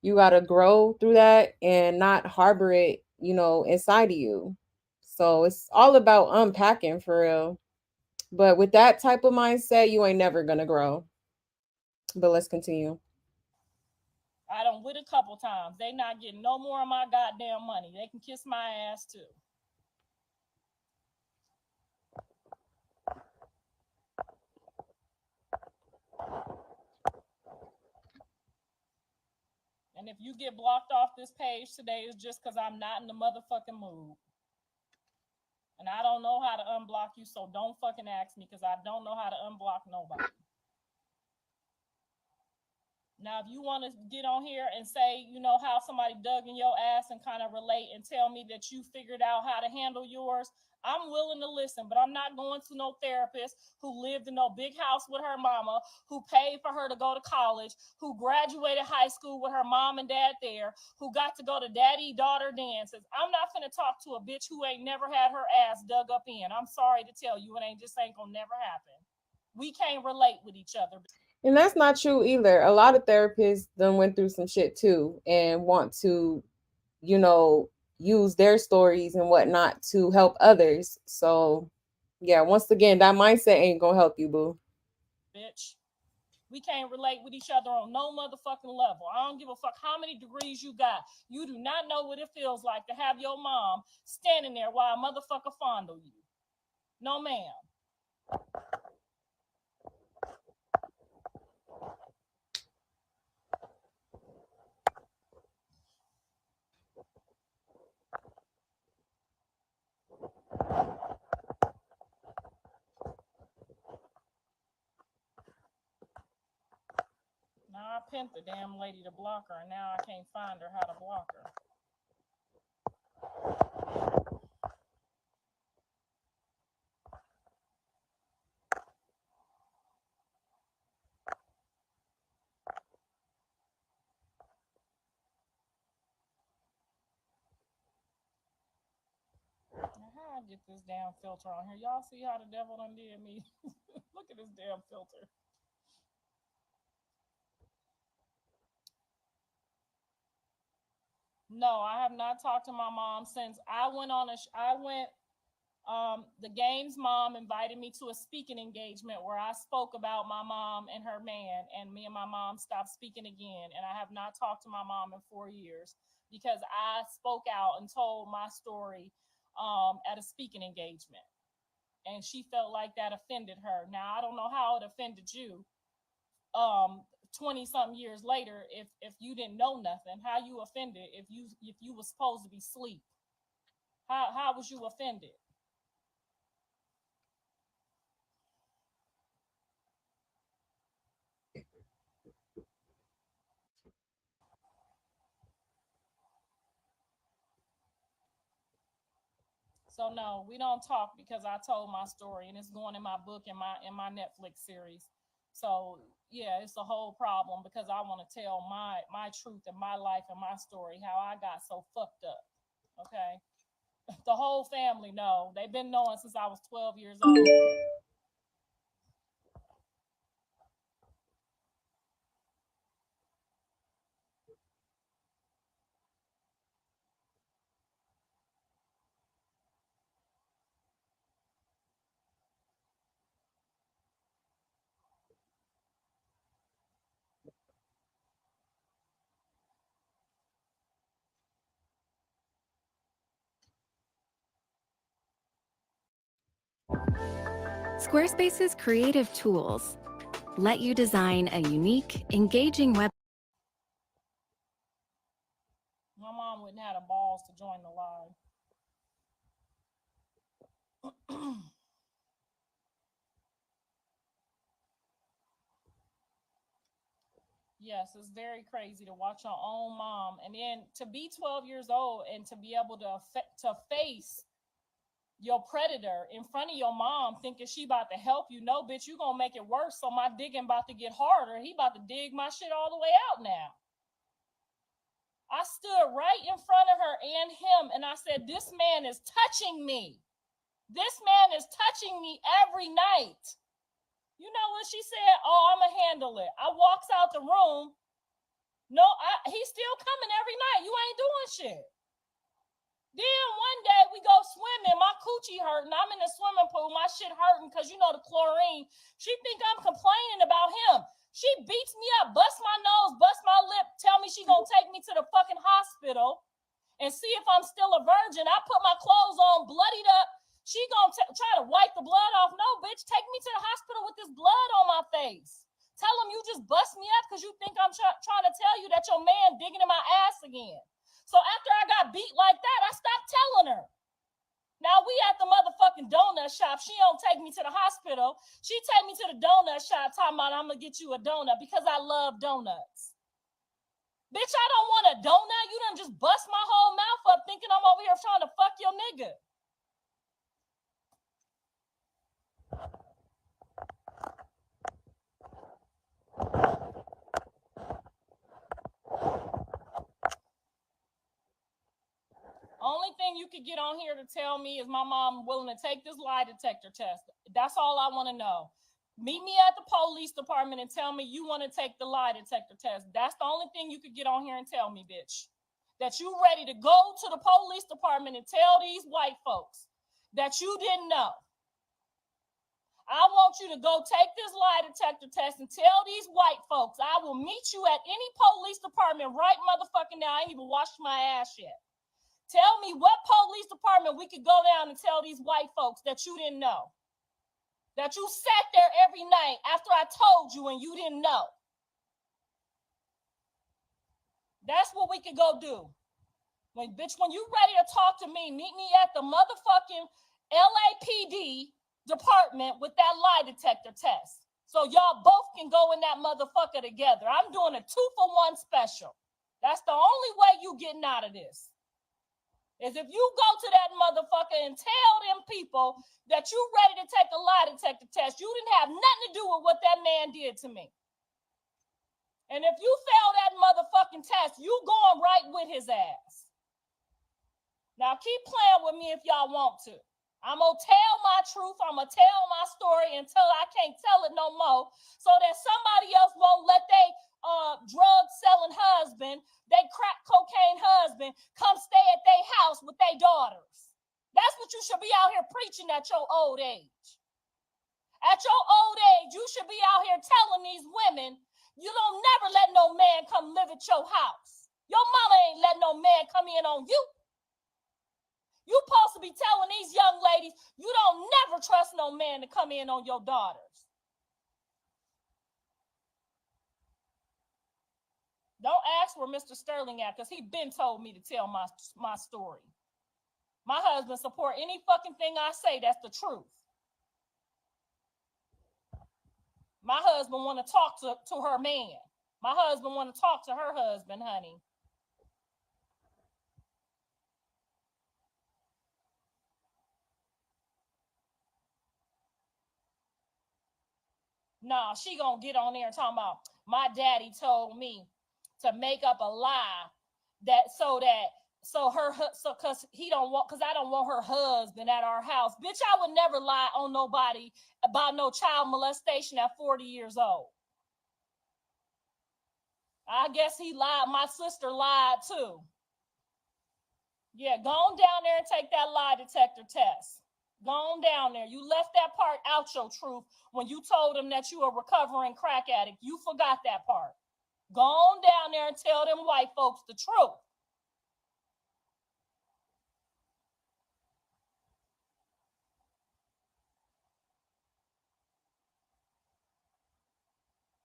you got to grow through that and not harbor it, inside of you. So it's all about unpacking for real. But with that type of mindset, you ain't never going to grow. But let's continue. I done with a couple times. They not getting no more of my goddamn money. They can kiss my ass too. And if you get blocked off this page today, it's just because I'm not in the motherfucking mood. And I don't know how to unblock you, so don't fucking ask me because I don't know how to unblock nobody. Now, if you want to get on here and say, you know, how somebody dug in your ass and kind of relate and tell me that you figured out how to handle yours, I'm willing to listen, but I'm not going to no therapist who lived in no big house with her mama, who paid for her to go to college, who graduated high school with her mom and dad there, who got to go to daddy-daughter dances. I'm not going to talk to a bitch who ain't never had her ass dug up in. I'm sorry to tell you, it ain't gonna never happen. We can't relate with each other. And that's not true either. A lot of therapists done went through some shit too and want to, you know, use their stories and whatnot to help others. So yeah, once again, that mindset ain't gonna help you, boo. Bitch. We can't relate with each other on no motherfucking level. I don't give a fuck how many degrees you got. You do not know what it feels like to have your mom standing there while a motherfucker fondle you. No, ma'am. Now I pinned the damn lady to block her, and now I can't find her how to block her. Now how I get this damn filter on here? Y'all see how the devil done did me? Look at this damn filter. No, I have not talked to my mom since I went on the game's mom invited me to a speaking engagement where I spoke about my mom and her man, and me and my mom stopped speaking again. And I have not talked to my mom in 4 years because I spoke out and told my story at a speaking engagement. And she felt like that offended her. Now, I don't know how it offended you 20 something years later if you didn't know nothing. How you offended if you were supposed to be asleep? How was you offended? So no, we don't talk because I told my story and it's going in my book and my Netflix series. So yeah, it's a whole problem because I want to tell my truth and my life and my story, how I got so fucked up. Okay. The whole family know. They've been knowing since I was 12 years old. Squarespace's creative tools let you design a unique, engaging web. My mom wouldn't have the balls to join the live. Yes, it's very crazy to watch your own mom, and then to be 12 years old and to be able to face your predator in front of your mom, thinking she about to help you. No, bitch, you gonna make it worse. So my digging about to get harder. He about to dig my shit all the way out now. I stood right in front of her and him, and I said, "This man is touching me. This man is touching me every night." You know what she said? "Oh, I'm gonna handle it." I walks out the room. No, he's still coming every night. You ain't doing shit. Then one day we go swimming. My coochie hurting. I'm in the swimming pool. My shit hurting because you know the chlorine. She think I'm complaining about him. She beats me up, busts my nose, busts my lip, tell me she gonna take me to the fucking hospital and see if I'm still a virgin. I put my clothes on, bloodied up. She gonna try to wipe the blood off. No, bitch, take me to the hospital with this blood on my face. Tell him you just bust me up because you think I'm trying to tell you that your man digging in my ass again. So after I got beat like that, I stopped telling her. Now we at the motherfucking donut shop. She don't take me to the hospital. She take me to the donut shop talking about I'm gonna get you a donut because I love donuts. Bitch, I don't want a donut. You done just bust my whole mouth up thinking I'm over here trying to fuck your nigga. Only thing you could get on here to tell me is my mom willing to take this lie detector test. That's all I want to know. Meet me at the police department and tell me you want to take the lie detector test. That's the only thing you could get on here and tell me, bitch. That you ready to go to the police department and tell these white folks that you didn't know. I want you to go take this lie detector test and tell these white folks I will meet you at any police department right motherfucking now. I ain't even washed my ass yet. Tell me what police department we could go down and tell these white folks that you didn't know. That you sat there every night after I told you and you didn't know. That's what we could go do. When you ready to talk to me, meet me at the motherfucking LAPD department with that lie detector test. So y'all both can go in that motherfucker together. I'm doing a 2-for-1 special. That's the only way you getting out of this. Is if you go to that motherfucker and tell them people that you ready to take a lie detector test. You didn't have nothing to do with what that man did to me. And if you fail that motherfucking test, you going right with his ass. Now keep playing with me if y'all want to. I'm going to tell my truth. I'm going to tell my story until I can't tell it no more so that somebody else won't let they drug-selling husband, they crack cocaine husband, come stay at their house with their daughters. That's what you should be out here preaching at your old age. At your old age, you should be out here telling these women, you don't never let no man come live at your house. Your mama ain't let no man come in on you. You supposed to be telling these young ladies, you don't never trust no man to come in on your daughters. Don't ask where Mr. Sterling at, because he been told me to tell my story. My husband support any fucking thing I say. That's the truth. My husband want to talk to her man. My husband want to talk to her husband, honey. Nah, she gonna get on there and talking about my daddy told me to make up a lie cause he don't want, cause I don't want her husband at our house. Bitch, I would never lie on nobody about no child molestation at 40 years old. I guess he lied. My sister lied too. Yeah, go on down there and take that lie detector test. Go on down there. You left that part out your truth when you told them that you a recovering crack addict. You forgot that part. Go on down there and tell them white folks the truth.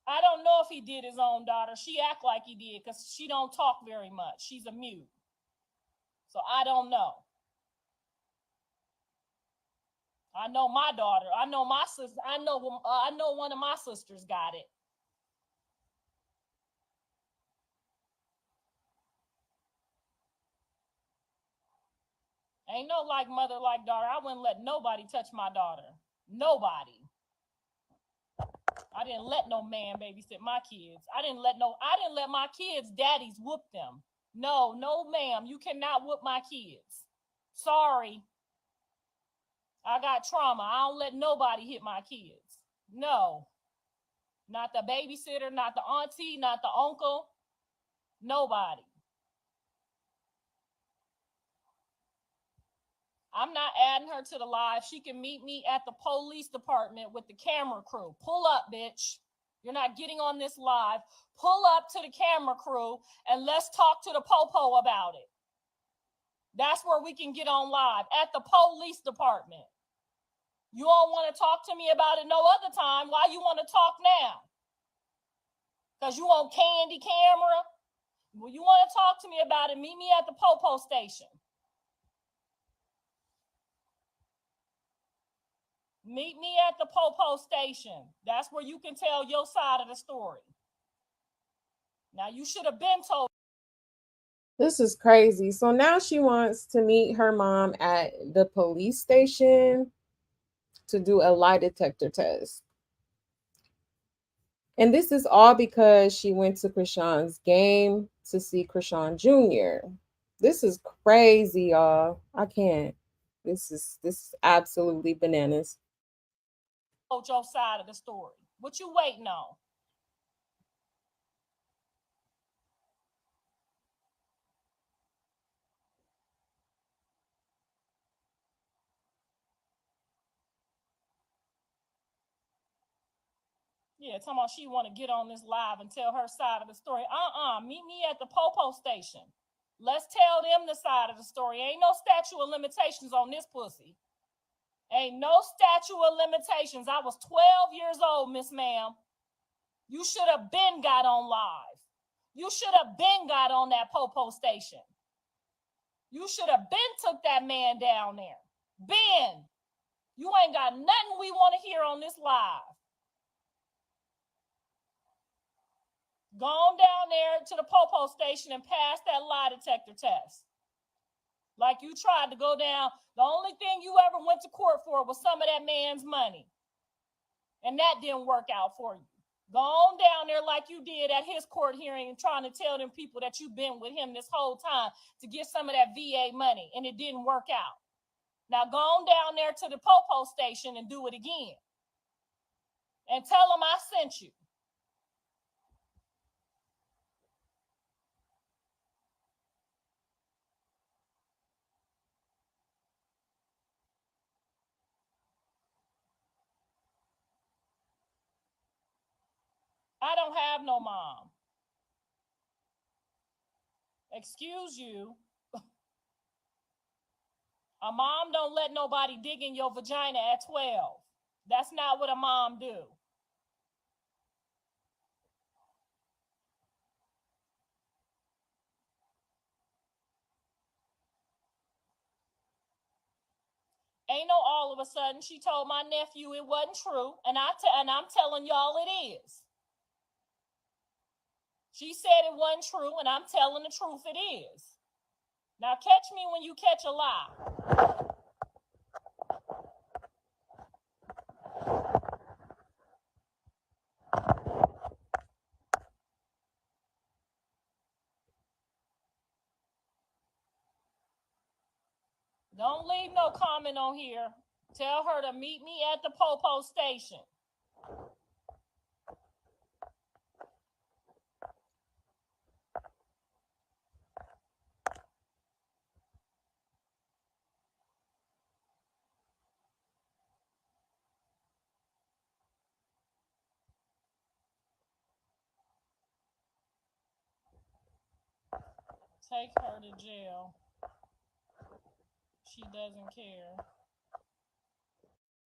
I don't know if he did his own daughter. She act like he did because she don't talk very much. She's a mute. So I don't know. I know my daughter. I know my sister. I know one of my sisters got it. Ain't no like mother, like daughter. I wouldn't let nobody touch my daughter. Nobody. I didn't let no man babysit my kids. I didn't let my kids' daddies whoop them. No, ma'am. You cannot whoop my kids. Sorry. I got trauma. I don't let nobody hit my kids. No. Not the babysitter, not the auntie, not the uncle. Nobody. I'm not adding her to the live. She can meet me at the police department with the camera crew. Pull up, bitch. You're not getting on this live. Pull up to the camera crew and let's talk to the popo about it. That's where we can get on live, at the police department. You don't want to talk to me about it no other time. Why you want to talk now? Because you on candy camera? Well, you want to talk to me about it, meet me at the popo station. Meet me at the Popo station. That's where you can tell your side of the story. Now, you should have been told. This is crazy. So now she wants to meet her mom at the police station to do a lie detector test. And this is all because she went to Krishan's game to see Krishan Jr. This is crazy, y'all. I can't. This is absolutely bananas. Your side of the story. What you waiting on? Yeah, talking about she want to get on this live and tell her side of the story. Meet me at the Popo station. Let's tell them the side of the story. Ain't no statute of limitations on this pussy. Ain't no statute of limitations. I was 12 years old, Miss Ma'am. You should have been got on live. You should have been got on that Popo station. You should have been took that man down there. Ben, you ain't got nothing we want to hear on this live. Go on down there to the Popo station and pass that lie detector test. Like you tried to go down. The only thing you ever went to court for was some of that man's money. And that didn't work out for you. Go on down there like you did at his court hearing and trying to tell them people that you've been with him this whole time to get some of that VA money, and it didn't work out. Now go on down there to the Popo station and do it again. And tell them I sent you. I don't have no mom. Excuse you. A mom don't let nobody dig in your vagina at 12. That's not what a mom do. Ain't no all of a sudden she told my nephew it wasn't true, and I'm telling y'all it is. She said it wasn't true, and I'm telling the truth it is. Now catch me when you catch a lie. Don't leave no comment on here. Tell her to meet me at the Popo station. Take her to jail. She doesn't care.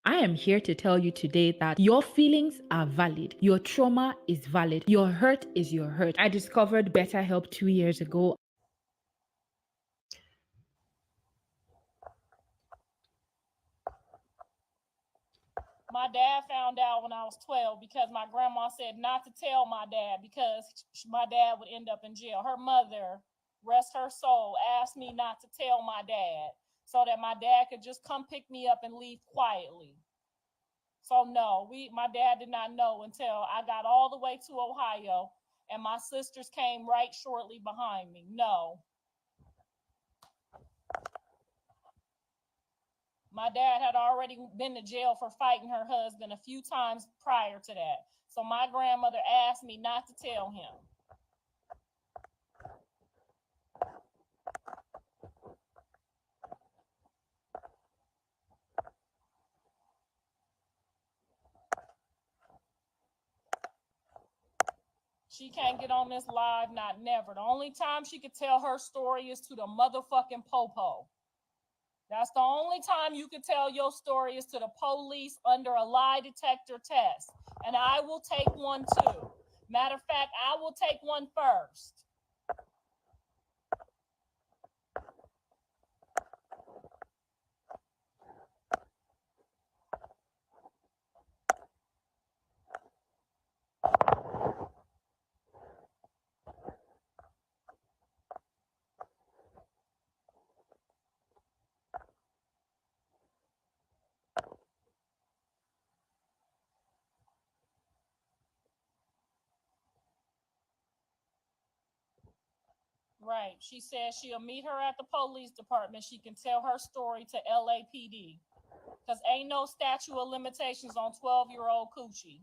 I am here to tell you today that your feelings are valid. Your trauma is valid. Your hurt is your hurt. I discovered BetterHelp 2 years ago. My dad found out when I was 12 because my grandma said not to tell my dad because my dad would end up in jail. Her mother, rest her soul, asked me not to tell my dad so that my dad could just come pick me up and leave quietly. So no, my dad did not know until I got all the way to Ohio and my sisters came right shortly behind me. No. My dad had already been to jail for fighting her husband a few times prior to that. So my grandmother asked me not to tell him. She can't get on this live, not never. The only time she could tell her story is to the motherfucking Popo. That's the only time you can tell your story is to the police under a lie detector test. And I will take one too. Matter of fact, I will take one first. Right. She said she'll meet her at the police department. She can tell her story to LAPD. Because ain't no statute of limitations on 12-year-old coochie.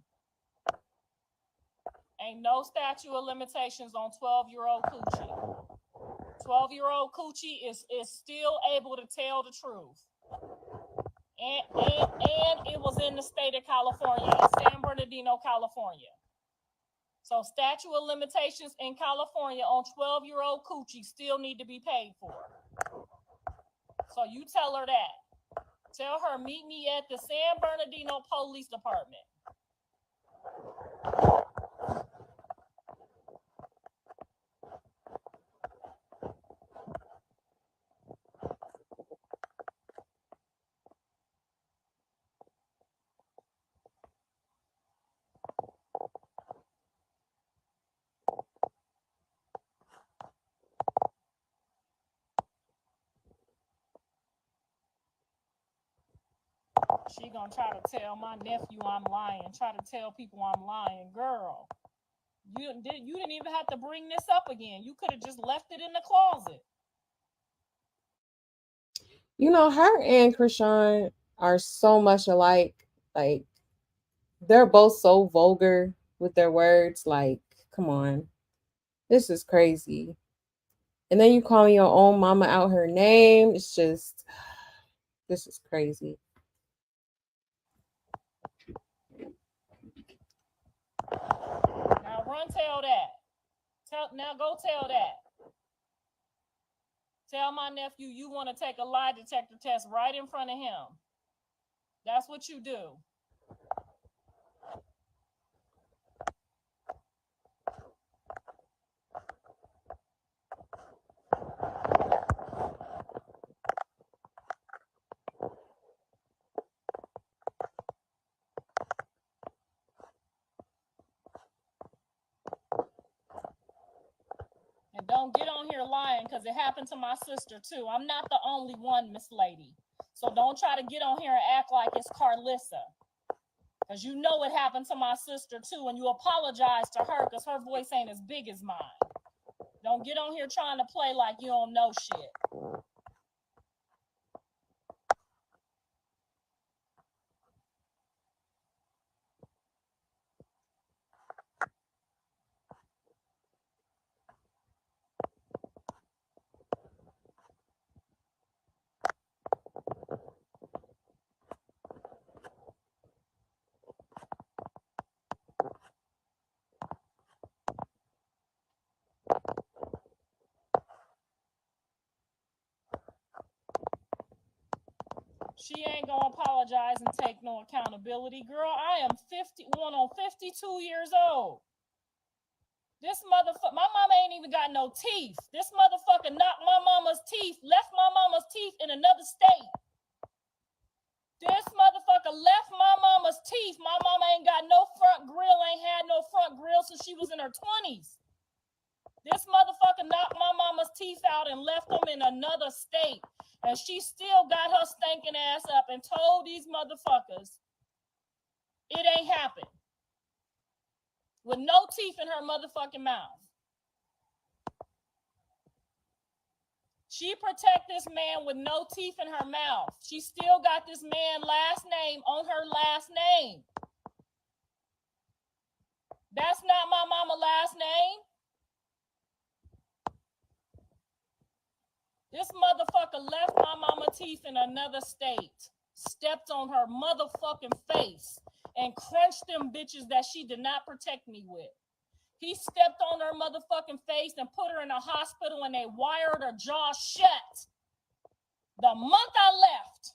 Ain't no statute of limitations on 12-year-old coochie. 12-year-old coochie is still able to tell the truth. And it was in the state of California, in San Bernardino, California. So statute of limitations in California on 12-year-old coochie still need to be paid for. So you tell her that. Tell her, meet me at the San Bernardino Police Department. She gonna try to tell my nephew I'm lying, try to tell people I'm lying. Girl, you didn't even have to bring this up again. You could have just left it in the closet. You know, her and Krishan are so much alike. Like, they're both so vulgar with their words. Like, come on. This is crazy. And then you calling your own mama out her name. It's just, this is crazy. Now run tell that. Now go tell that. Tell my nephew you want to take a lie detector test right in front of him. That's what you do. And don't get on here lying, because it happened to my sister too. I'm not the only one, Miss Lady. So don't try to get on here and act like it's Carlissa. Because you know it happened to my sister too, and you apologize to her because her voice ain't as big as mine. Don't get on here trying to play like you don't know shit. She ain't gonna apologize and take no accountability. Girl, I am 52 years old. This motherfucker, my mama ain't even got no teeth. This motherfucker knocked my mama's teeth, left my mama's teeth in another state. This motherfucker left my mama's teeth. My mama ain't got no front grill, ain't had no front grill since she was in her 20s. This motherfucker knocked my mama's teeth out and left them in another state. And she still got her stinking ass up and told these motherfuckers it ain't happened. With no teeth in her motherfucking mouth. She protect this man with no teeth in her mouth. She still got this man's last name on her last name. That's not my mama's last name. This motherfucker left my mama teeth in another state, stepped on her motherfucking face, and crunched them bitches that she did not protect me with. He stepped on her motherfucking face and put her in a hospital, and they wired her jaw shut. The month I left,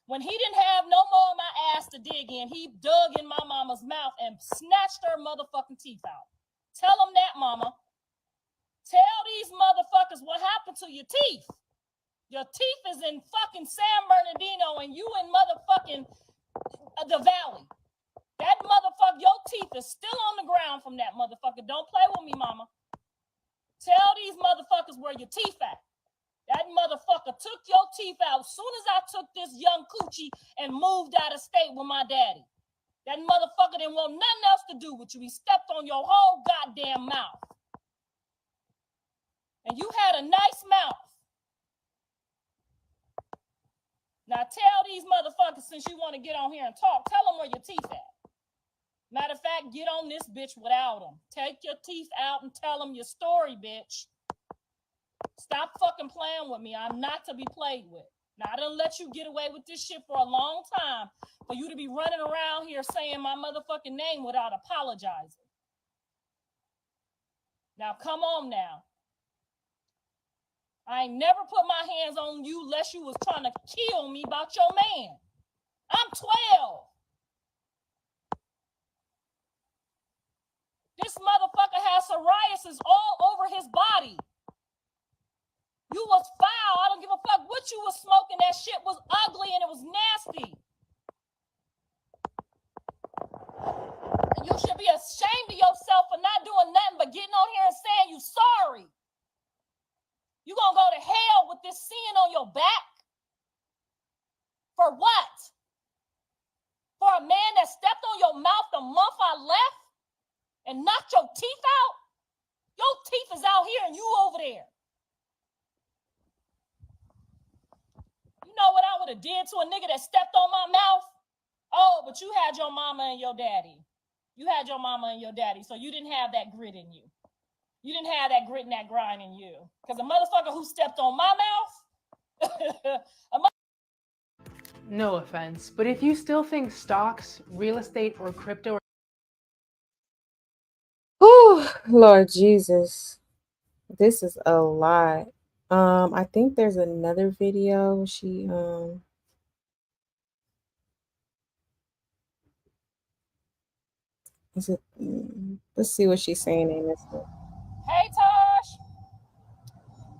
when he didn't have no more of my ass to dig in, he dug in my mama's mouth and snatched her motherfucking teeth out. Tell them that, mama. Tell these motherfuckers what happened to your teeth. Your teeth is in fucking San Bernardino and you in motherfucking the valley. That motherfucker, your teeth is still on the ground from that motherfucker. Don't play with me, mama. Tell these motherfuckers where your teeth at. That motherfucker took your teeth out as soon as I took this young coochie and moved out of state with my daddy. That motherfucker didn't want nothing else to do with you. He stepped on your whole goddamn mouth. And you had a nice mouth. Now tell these motherfuckers, since you want to get on here and talk, tell them where your teeth at. Matter of fact, get on this bitch without them. Take your teeth out and tell them your story, bitch. Stop fucking playing with me. I'm not to be played with. Now, I done let you get away with this shit for a long time for you to be running around here saying my motherfucking name without apologizing. Now, come on now. I ain't never put my hands on you unless you was trying to kill me about your man. I'm 12. This motherfucker has psoriasis all over his body. You was foul. I don't give a fuck what you was smoking. That shit was ugly and it was nasty. And you should be ashamed of yourself for not doing nothing but getting on here and saying you sorry. You gonna go to hell with this sin on your back? For what? For a man that stepped on your mouth the month I left and knocked your teeth out? Your teeth is out here and you over there. You know what I would have did to a nigga that stepped on my mouth? Oh, but you had your mama and your daddy. You had your mama and your daddy, so you didn't have that grit in you. You didn't have that grit and that grind in you. Because a motherfucker who stepped on my mouth, No offense, but if you still think stocks, real estate, or crypto are Oh, Lord Jesus. This is a lot. I think there's another video. Let's see what she's saying in this one. hey Tosh,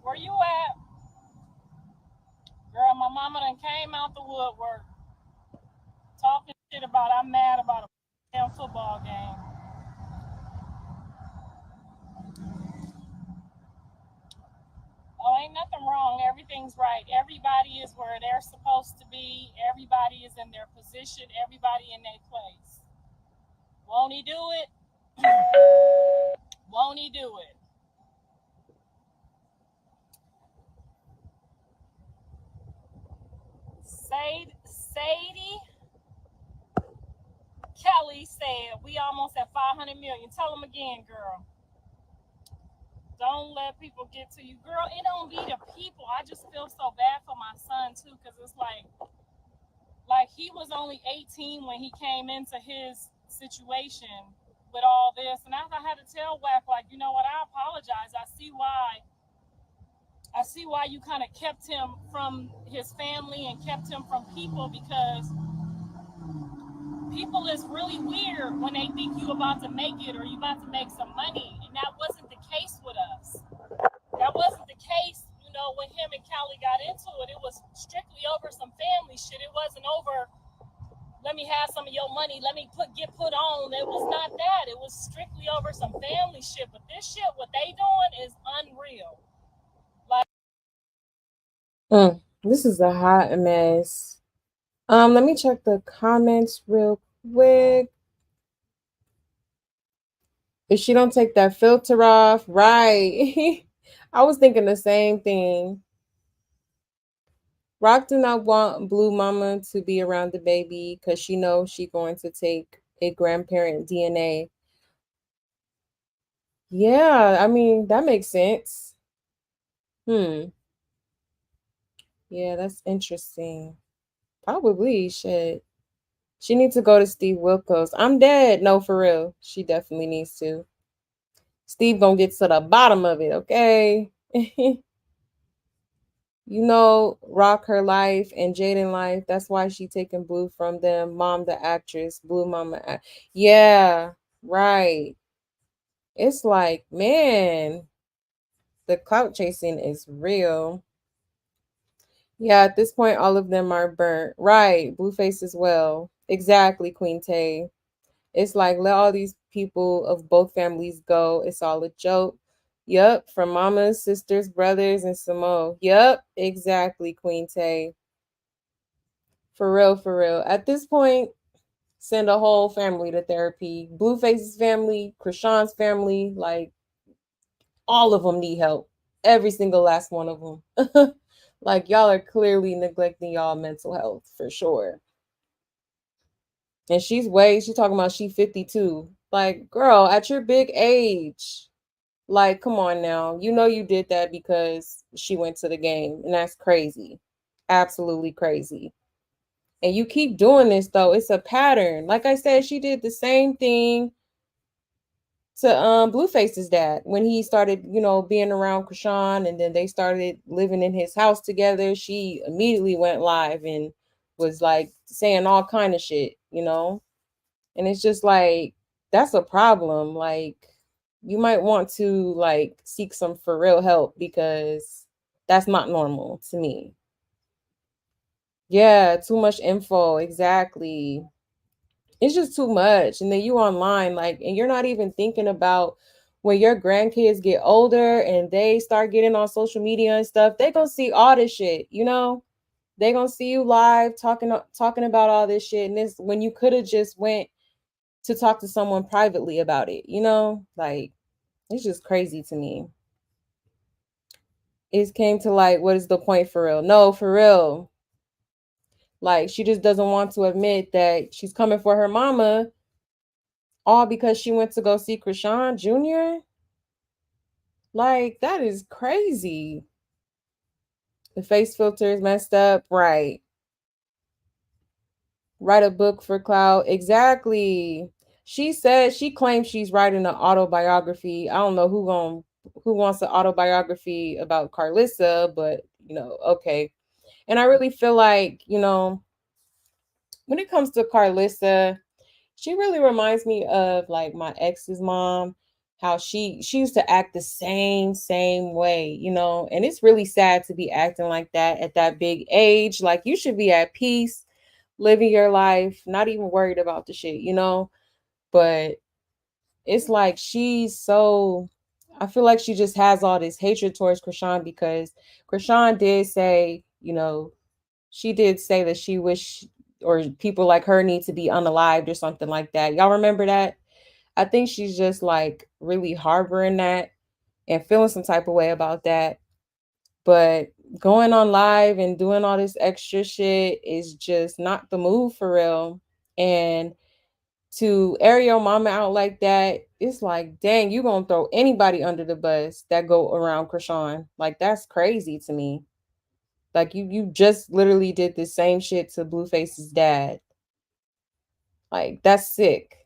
where you at? Girl, my mama done came out the woodwork talking shit about I'm mad about a damn football game. Oh, ain't nothing wrong. Everything's right. Everybody is where they're supposed to be. Everybody is in their position. Everybody in their place. Won't he do it? Won't he do it? Sadie Kelly said, we almost at 500 million. Tell them again, girl. Don't let people get to you. Girl, it don't be the people. I just feel so bad for my son, too, because it's like he was only 18 when he came into his situation with all this. And I had to tell Wack, like, you know what, I apologize. I see why you kind of kept him from his family and kept him from people, because people is really weird when they think you about to make it or you about to make some money. And that wasn't the case with us. That wasn't the case, you know, when him and Callie got into it. It was strictly over some family shit. It wasn't over, let me have some of your money, let me get put on. It was not that. It was strictly over some family shit. But this shit, what they doing is unreal. Like, This is a hot mess. Let me check the comments real quick. If she don't take that filter off, right? I was thinking the same thing. Rock do not want Blue Mama to be around the baby because she knows she's going to take a grandparent DNA. Yeah, I mean, that makes sense. Yeah, that's interesting. Probably should. She needs to go to Steve Wilkos. I'm dead. No, for real. She definitely needs to. Steve gonna get to the bottom of it, okay? You know, Rock her life and Jaden life. That's why she taking Blue from them. Mom, the actress, Blue Mama. Yeah, right. It's like, man, the clout chasing is real. Yeah, at this point, all of them are burnt. Right, Blueface as well. Exactly, Queen Tay. It's like, let all these people of both families go. It's all a joke. Yup, from mamas, sisters, brothers, and Samo. Yup, exactly, Queen Tay. For real, for real. At this point, send a whole family to therapy. Blueface's family, Krishan's family, like, all of them need help. Every single last one of them. Like y'all are clearly neglecting y'all mental health for sure. And she's talking about she 52. Like, girl, at your big age, like, come on now. You know you did that because she went to the game, and that's crazy. Absolutely crazy. And you keep doing this though. It's a pattern. Like I said, she did the same thing to Blueface's dad when he started, being around Krishan, and then they started living in his house together. She immediately went live and was like saying all kind of shit. And it's just like that's a problem. Like you might want to like seek some for real help because that's not normal to me. Yeah, too much info, exactly. It's just too much. And then you online, like, and you're not even thinking about when your grandkids get older and they start getting on social media and stuff, they gonna see all this shit. They gonna see you live talking about all this shit. And this when you could have just went to talk to someone privately about it. Like it's just crazy to me. It came to like, what is the point for real? No, for real. Like she just doesn't want to admit that she's coming for her mama all because she went to go see Krishan Jr. Like, that is crazy. The face filter is messed up. Right. Write a book for clout. Exactly. She claims she's writing an autobiography. I don't know who wants an autobiography about Carlissa, but okay. And I really feel like, when it comes to Carlissa, she really reminds me of like my ex's mom, how she used to act the same way. And it's really sad to be acting like that at that big age. Like you should be at peace, living your life, not even worried about the shit. But it's like I feel like she just has all this hatred towards Krishan because Krishan did say, she did say that she wish or people like her need to be unalived or something like that. Y'all remember that? I think she's just like really harboring that and feeling some type of way about that. But going on live and doing all this extra shit is just not the move for real. And to air your mama out like that, it's like, dang, you gonna throw anybody under the bus that go around Krishan. Like that's crazy to me. Like you just literally did the same shit to Blueface's dad. Like that's sick.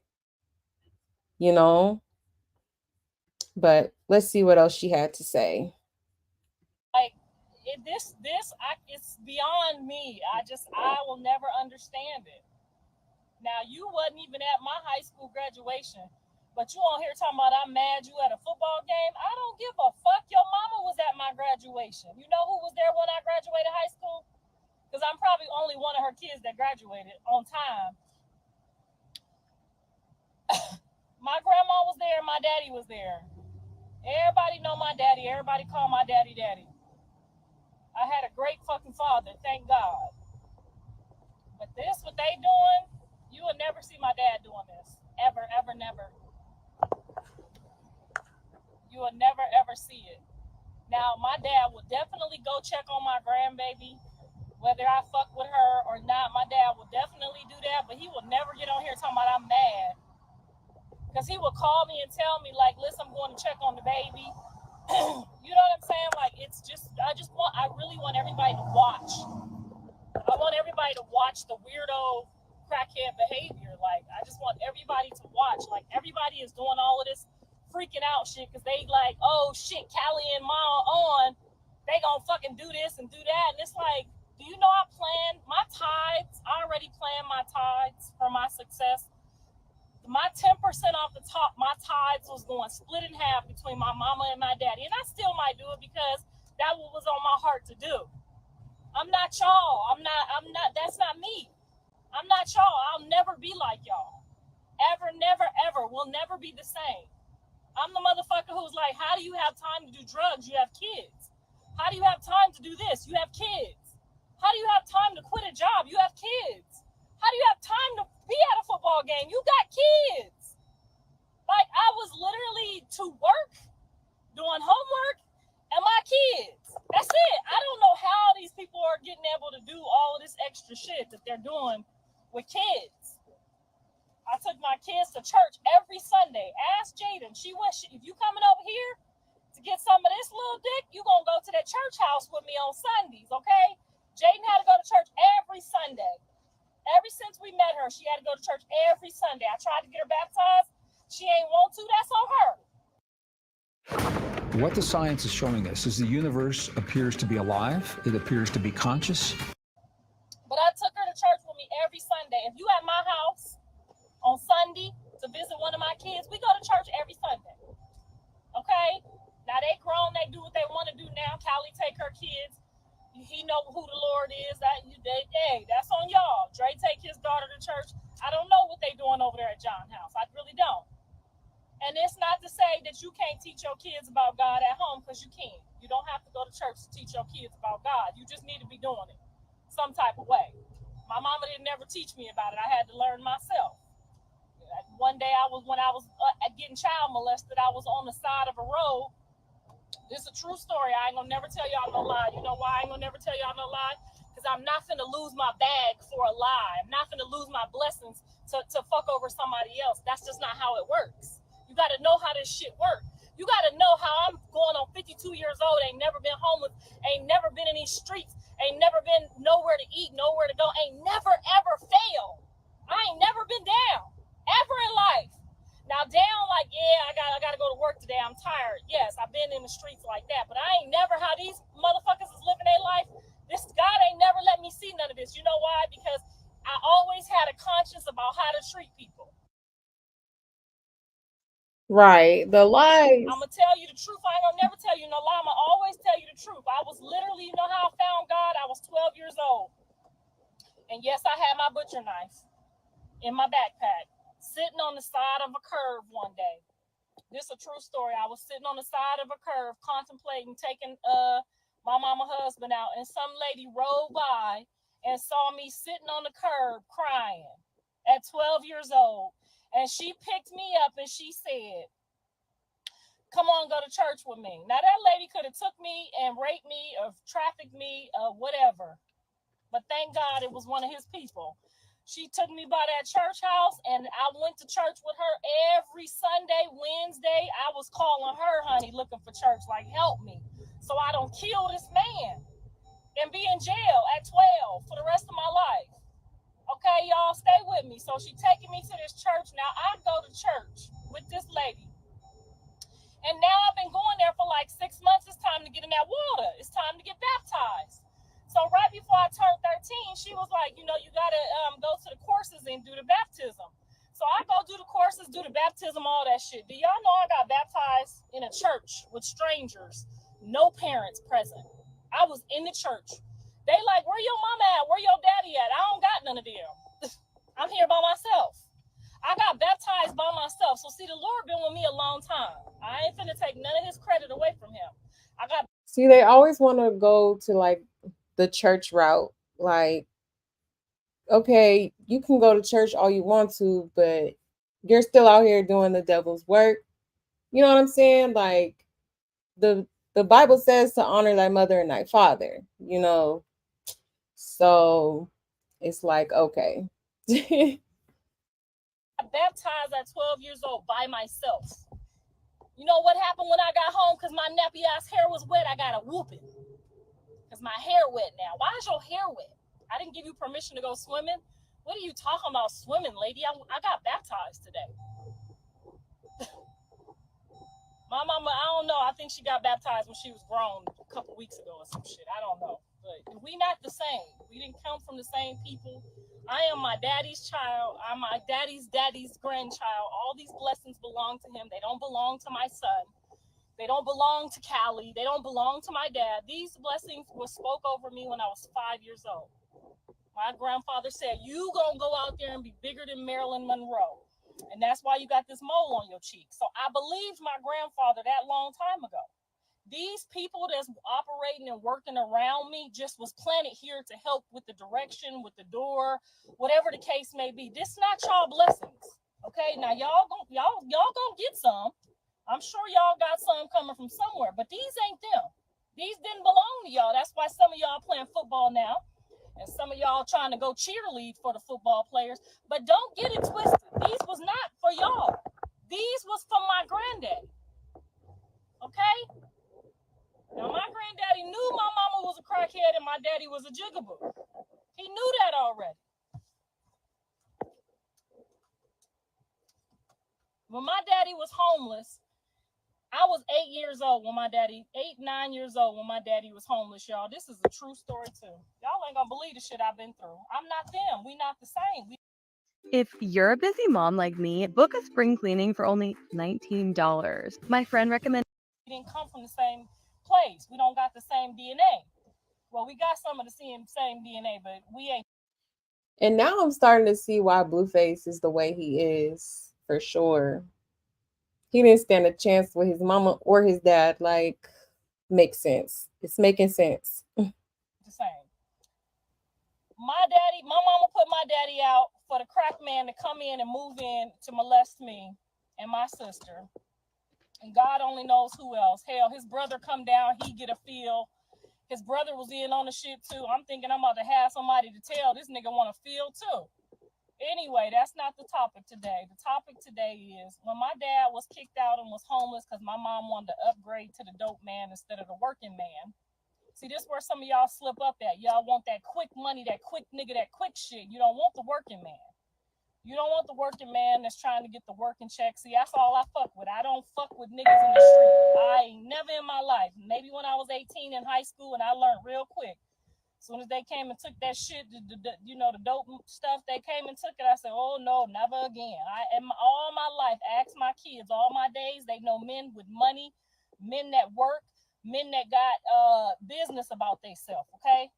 But let's see what else she had to say. Like it's beyond me. I will never understand it. Now you wasn't even at my high school graduation, but you on here talking about I'm mad you at a football game. I don't give a fuck. Your mama was at my graduation. You know who was there when I graduated high school? Because I'm probably only one of her kids that graduated on time. My grandma was there, my daddy was there. Everybody know my daddy. Everybody call my daddy daddy. I had a great fucking father, thank God. But this, what they doing, you will never see my dad doing this. Ever, ever, never. You will never, ever see it. Now, my dad will definitely go check on my grandbaby, whether I fuck with her or not. My dad will definitely do that, but he will never get on here talking about I'm mad. Because he will call me and tell me, like, listen, I'm going to check on the baby. You know what I'm saying? Like, I really want everybody to watch. I want everybody to watch the weirdo crackhead behavior. Like, I just want everybody to watch. Like, everybody is doing all of this freaking out shit because they like, oh shit, Callie and Ma on, they gonna fucking do this and do that. And it's like, do you know I planned my tithes? I already planned my tithes for my success. My 10% off the top, my tithes was going split in half between my mama and my daddy. And I still might do it because that was on my heart to do. I'm not y'all. I'm not, that's not me. I'm not y'all. I'll never be like y'all. Ever, never, ever. We'll never be the same. I'm the motherfucker who's like, how do you have time to do drugs? You have kids. How do you have time to do this? You have kids. How do you have time to quit a job? You have kids. How do you have time to be at a football game? You got kids. Like, I was literally to work, doing homework, and my kids. That's it. I don't know how these people are getting able to do all of this extra shit that they're doing with kids. I took my kids to church every Sunday. Ask Jaden. If you coming over here to get some of this little dick, you gonna go to that church house with me on Sundays, okay? Jaden had to go to church every Sunday. Ever since we met her, she had to go to church every Sunday. I tried to get her baptized. She ain't want to. That's on her. What the science is showing us is the universe appears to be alive. It appears to be conscious. But I took her to church with me every Sunday. If you at my house on Sunday to visit one of my kids, we go to church every Sunday. Okay? Now they grown, they do what they want to do now. Callie take her kids. He know who the Lord is. That's on y'all. Dre take his daughter to church. I don't know what they doing over there at John's house. I really don't. And it's not to say that you can't teach your kids about God at home, because you can. You don't have to go to church to teach your kids about God. You just need to be doing it some type of way. My mama didn't ever teach me about it. I had to learn myself. One day when I was getting child molested, I was on the side of a road. This is a true story. I ain't gonna never tell y'all no lie. You know why I ain't gonna never tell y'all no lie? Because I'm not finna lose my bag for a lie. I'm not finna lose my blessings to fuck over somebody else. That's just not how it works. You got to know how this shit works. You got to know how I'm going on 52 years old, ain't never been homeless, ain't never been in these streets, ain't never been nowhere to eat, nowhere to go, ain't never ever failed. I ain't never been down, ever in life. Now down like, yeah, I gotta go to work today, I'm tired. Yes, I've been in the streets like that, but I ain't never how these motherfuckers is living their life. This God ain't never let me see none of this. You know why? Because I always had a conscience about how to treat people. Right. The lies. I'm gonna tell you the truth. I ain't gonna never tell you no lie. I'm gonna always tell you the truth. I was literally, you know how I found God? I was 12 years old. And yes, I had my butcher knife in my backpack, sitting on the side of a curve one day. This is a true story. I was sitting on the side of a curve contemplating taking my mama husband out, and some lady rolled by and saw me sitting on the curb crying at 12 years old. And she picked me up and she said, come on, go to church with me. Now that lady could have took me and raped me or trafficked me or whatever. But thank God it was one of his people. She took me by that church house and I went to church with her every Sunday, Wednesday. I was calling her, honey, looking for church, like, help me so I don't kill this man and be in jail at 12 for the rest of my life. Okay, y'all, stay with me. So she taking me to this church. Now I go to church with this lady. And now I've been going there for like 6 months. It's time to get in that water. It's time to get baptized. So right before I turned 13, she was like, you know, you got to go to the courses and do the baptism. So I go do the courses, do the baptism, all that shit. Do y'all know I got baptized in a church with strangers, no parents present? I was in the church. They like, where your mama at? Where your daddy at? I don't got none of them. I'm here by myself. I got baptized by myself. So see, the Lord been with me a long time. I ain't finna take none of his credit away from him. See, they always want to go to like the church route. Like, okay, you can go to church all you want to, but you're still out here doing the devil's work. You know what I'm saying? Like the Bible says to honor thy mother and thy father, you know. So it's like, okay. I baptized at 12 years old by myself. You know what happened when I got home? Because my nappy ass hair was wet, I got a whooping. Because my hair wet now. Why is your hair wet? I didn't give you permission to go swimming. What are you talking about swimming, lady? I got baptized today. My mama, I don't know. I think she got baptized when she was grown a couple weeks ago or some shit. I don't know. But we not the same. We didn't come from the same people. I am my daddy's child. I'm my daddy's grandchild. All these blessings belong to him. They don't belong to my son. They don't belong to Callie. They don't belong to my dad. These blessings were spoke over me when I was 5 years old. My grandfather said, you gonna go out there and be bigger than Marilyn Monroe. And that's why you got this mole on your cheek. So I believed my grandfather that long time ago. These people that's operating and working around me just was planted here to help with the direction, with the door, whatever the case may be. This not y'all blessings. Okay, now y'all gonna get some. I'm sure y'all got some coming from somewhere, but these ain't them. These didn't belong to y'all. That's why some of y'all playing football now. And some of y'all trying to go cheerlead for the football players. But don't get it twisted. These was not for y'all. These was for my granddaddy. Okay? Now, my granddaddy knew my mama was a crackhead and my daddy was a jigaboo. He knew that already. When my daddy was homeless, I was 8 years old when my daddy, 9 years old when my daddy was homeless, y'all. This is a true story, too. Y'all ain't gonna believe the shit I've been through. I'm not them. We not the same. If you're a busy mom like me, book a spring cleaning for only $19. My friend recommended. We didn't come from the same place. We don't got the same DNA. Well, we got some of the same DNA, but we ain't. And now I'm starting to see why Blueface is the way he is, for sure. He didn't stand a chance with his mama or his dad. Like, makes sense. It's making sense. The same. My mama put my daddy out for the crack man to come in and move in to molest me and my sister. And God only knows who else. Hell, his brother come down, he get a feel. His brother was in on the shit too. I'm thinking I'm about to have somebody to tell this nigga want to feel too. Anyway, that's not the topic today. The topic today is when my dad was kicked out and was homeless because my mom wanted to upgrade to the dope man instead of the working man. See, this is where some of y'all slip up at. Y'all want that quick money, that quick nigga, that quick shit. You don't want the working man. You don't want the working man that's trying to get the working check. See, that's all I fuck with. I don't fuck with niggas in the street. I ain't never in my life. Maybe when I was 18 in high school and I learned real quick. As soon as they came and took that shit, the dope stuff, they came and took it. I said, oh, no, never again. All my life, I asked my kids, all my days, they know men with money, men that work, men that got business about themselves, okay?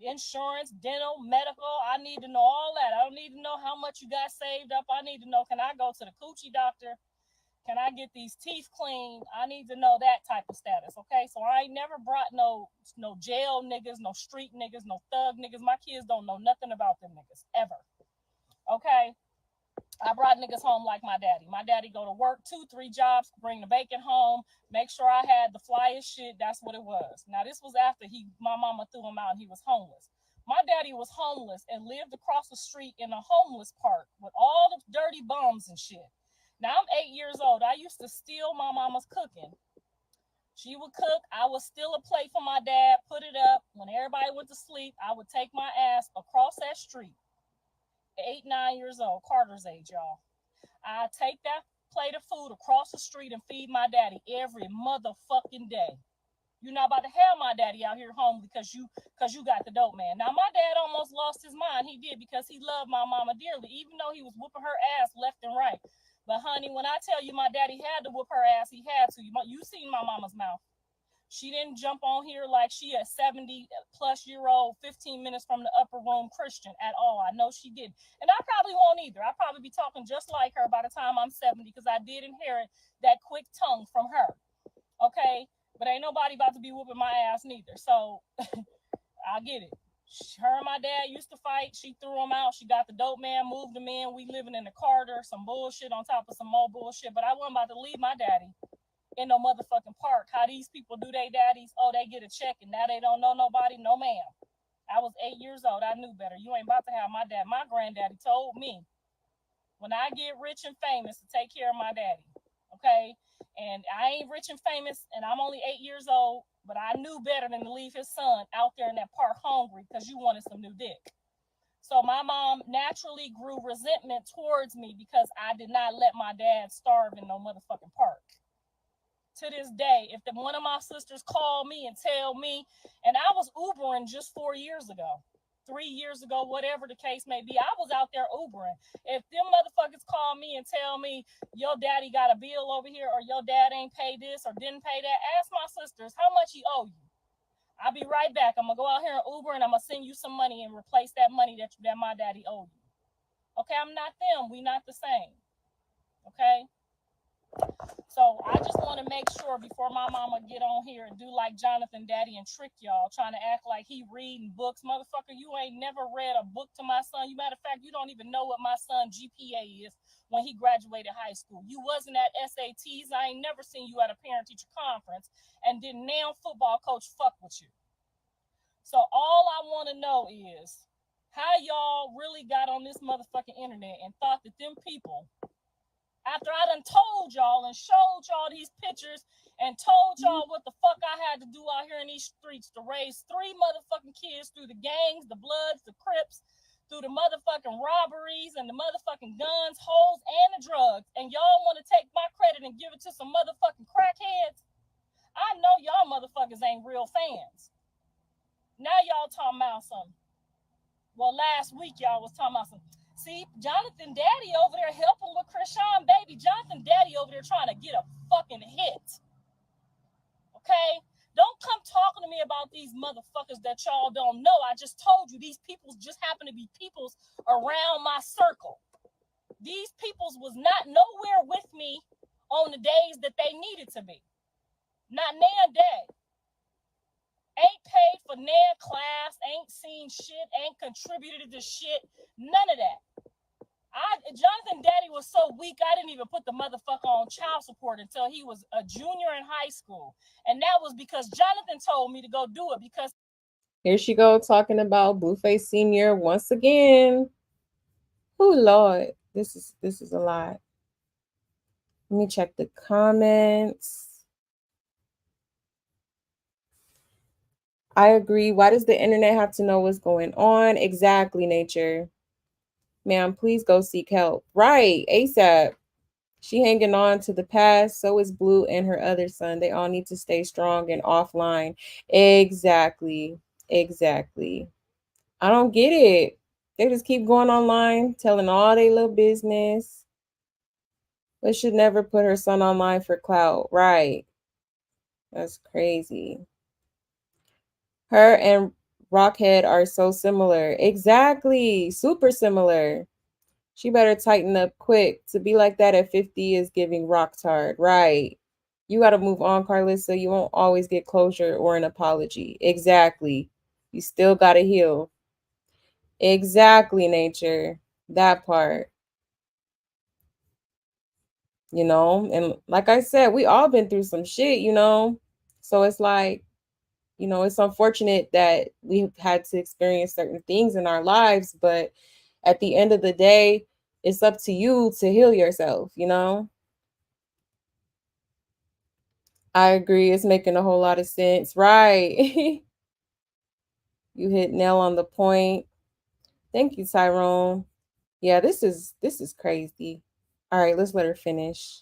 Insurance, dental, medical, I need to know all that. I don't need to know how much you got saved up. I need to know, can I go to the coochie doctor? Can I get these teeth cleaned? I need to know that type of status, okay? So I ain't never brought no jail niggas, no street niggas, no thug niggas. My kids don't know nothing about them niggas, ever, okay? I brought niggas home like my daddy. My daddy go to work 2-3 jobs, bring the bacon home, make sure I had the flyest shit. That's what it was. Now, this was after my mama threw him out and he was homeless. My daddy was homeless and lived across the street in a homeless park with all the dirty bums and shit. Now, I'm 8 years old. I used to steal my mama's cooking. She would cook. I would steal a plate from my dad, put it up. When everybody went to sleep, I would take my ass across that street. 8, 9 years old, Carter's age, y'all. I take that plate of food across the street and feed my daddy every motherfucking day. You're not about to have my daddy out here home because you got the dope man. Now, my dad almost lost his mind. He did, because he loved my mama dearly, even though he was whooping her ass left and right. But, honey, when I tell you my daddy had to whoop her ass, he had to. You seen my mama's mouth. She didn't jump on here like she a 70-plus-year-old, 15 minutes from the upper room Christian at all. I know she didn't. And I probably won't either. I'll probably be talking just like her by the time I'm 70, because I did inherit that quick tongue from her. Okay? But ain't nobody about to be whooping my ass neither. So, I get it. Her and my dad used to fight. She threw him out. She got the dope man, moved him in. We living in the Carter, some bullshit on top of some more bullshit. But I wasn't about to leave my daddy in no motherfucking park. How these people do they daddies? Oh, they get a check and now they don't know nobody? No, ma'am. I was 8 years old. I knew better. You ain't about to have my dad. My granddaddy told me, when I get rich and famous, to take care of my daddy. Okay? And I ain't rich and famous, and I'm only 8 years old, but I knew better than to leave his son out there in that park hungry because you wanted some new dick. So my mom naturally grew resentment towards me because I did not let my dad starve in no motherfucking park. To this day, if one of my sisters call me and tell me, and I was Ubering just 4 years ago, 3 years ago, whatever the case may be, I was out there Ubering. If them motherfuckers call me and tell me your daddy got a bill over here, or your dad ain't paid this or didn't pay that, ask my sisters how much he owe you. I'll be right back. I'm gonna go out here and Uber, and I'm gonna send you some money and replace that money that my daddy owe you. Okay, I'm not them. We not the same. Okay. So I just want to make sure before my mama get on here and do like Jonathan Daddy and trick y'all, trying to act like he reading books. Motherfucker, you ain't never read a book to my son. You matter of fact, you don't even know what my son GPA is when he graduated high school. You wasn't at SATs. I ain't never seen you at a parent-teacher conference. And didn't now football coach fuck with you. So all I want to know is how y'all really got on this motherfucking internet and thought that them people, after I done told y'all and showed y'all these pictures and told y'all what the fuck I had to do out here in these streets to raise 3 motherfucking kids through the gangs, the Bloods, the Crips, through the motherfucking robberies and the motherfucking guns, hoes, and the drugs, and y'all want to take my credit and give it to some motherfucking crackheads? I know y'all motherfuckers ain't real fans. Now y'all talking about something. Well, last week y'all was talking about something. See, Jonathan Daddy over there helping with Krishan Baby. Jonathan Daddy over there trying to get a fucking hit. Okay? Don't come talking to me about these motherfuckers that y'all don't know. I just told you these peoples just happen to be peoples around my circle. These peoples was not nowhere with me on the days that they needed to be. Not nan day. Ain't paid for nan class, ain't seen shit, ain't contributed to shit. None of that. Jonathan Daddy was so weak, I didn't even put the motherfucker on child support until he was a junior in high school. And that was because Jonathan told me to go do it because Here she go talking about Blueface Senior once again. Oh Lord, this is a lot. Let me check the comments. I agree. Why does the internet have to know what's going on? Exactly, Nature. Ma'am, please go seek help. Right, ASAP. She hanging on to the past. So is Blue and her other son. They all need to stay strong and offline. Exactly. Exactly. I don't get it. They just keep going online, telling all their little business. But should never put her son online for clout. Right. That's crazy. Her and Rockhead are so similar. Exactly. Super similar. She better tighten up quick. To be like that at 50 is giving rock hard. Right. You got to move on, Carlissa. You won't always get closure or an apology. Exactly. You still got to heal. Exactly, Nature. That part. You know, and like I said, we all been through some shit, you know. So it's like, you know, it's unfortunate that we've had to experience certain things in our lives, but at the end of the day, it's up to you to heal yourself, you know? I agree. It's making a whole lot of sense. Right. You hit nail on the point. Thank you, Tyrone. Yeah, this is crazy. All right, let's let her finish.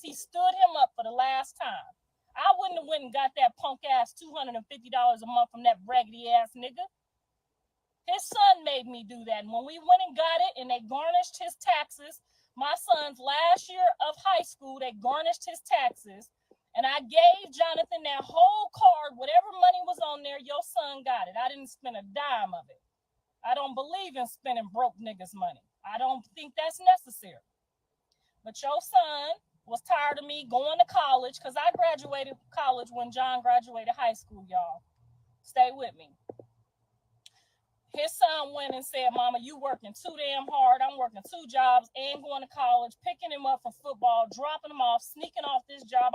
he stood him up for the last time. I wouldn't have went and got that punk ass $250 a month from that raggedy ass nigga. His son made me do that. And when we went and got it and they garnished his taxes, my son's last year of high school, they garnished his taxes. And I gave Jonathan that whole card, whatever money was on there, your son got it. I didn't spend a dime of it. I don't believe in spending broke niggas' money. I don't think that's necessary. But your son was tired of me going to college because I graduated college when John graduated high school, y'all. Stay with me. His son went and said, Mama, you working too damn hard. I'm working 2 jobs and going to college, picking him up for football, dropping him off, sneaking off this job.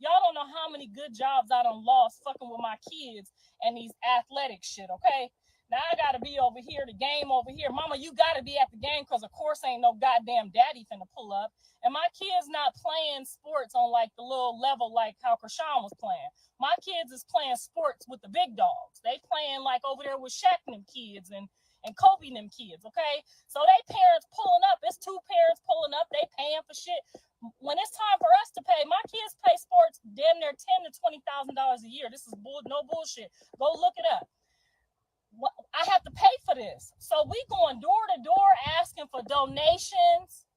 Y'all don't know how many good jobs I done lost fucking with my kids and these athletic shit, okay? Now I gotta be over here, the game over here. Mama, you gotta be at the game because of course ain't no goddamn daddy finna pull up. And my kids not playing sports on like the little level like how Krishan was playing. My kids is playing sports with the big dogs. They playing like over there with Shaq and them kids and Kobe and them kids, okay? So they parents pulling up. It's 2 parents pulling up. They paying for shit. When it's time for us to pay, my kids pay sports damn near $10,000 to $20,000 a year. This is no bullshit. Go look it up. I have to pay for this. So we going door to door asking for donations.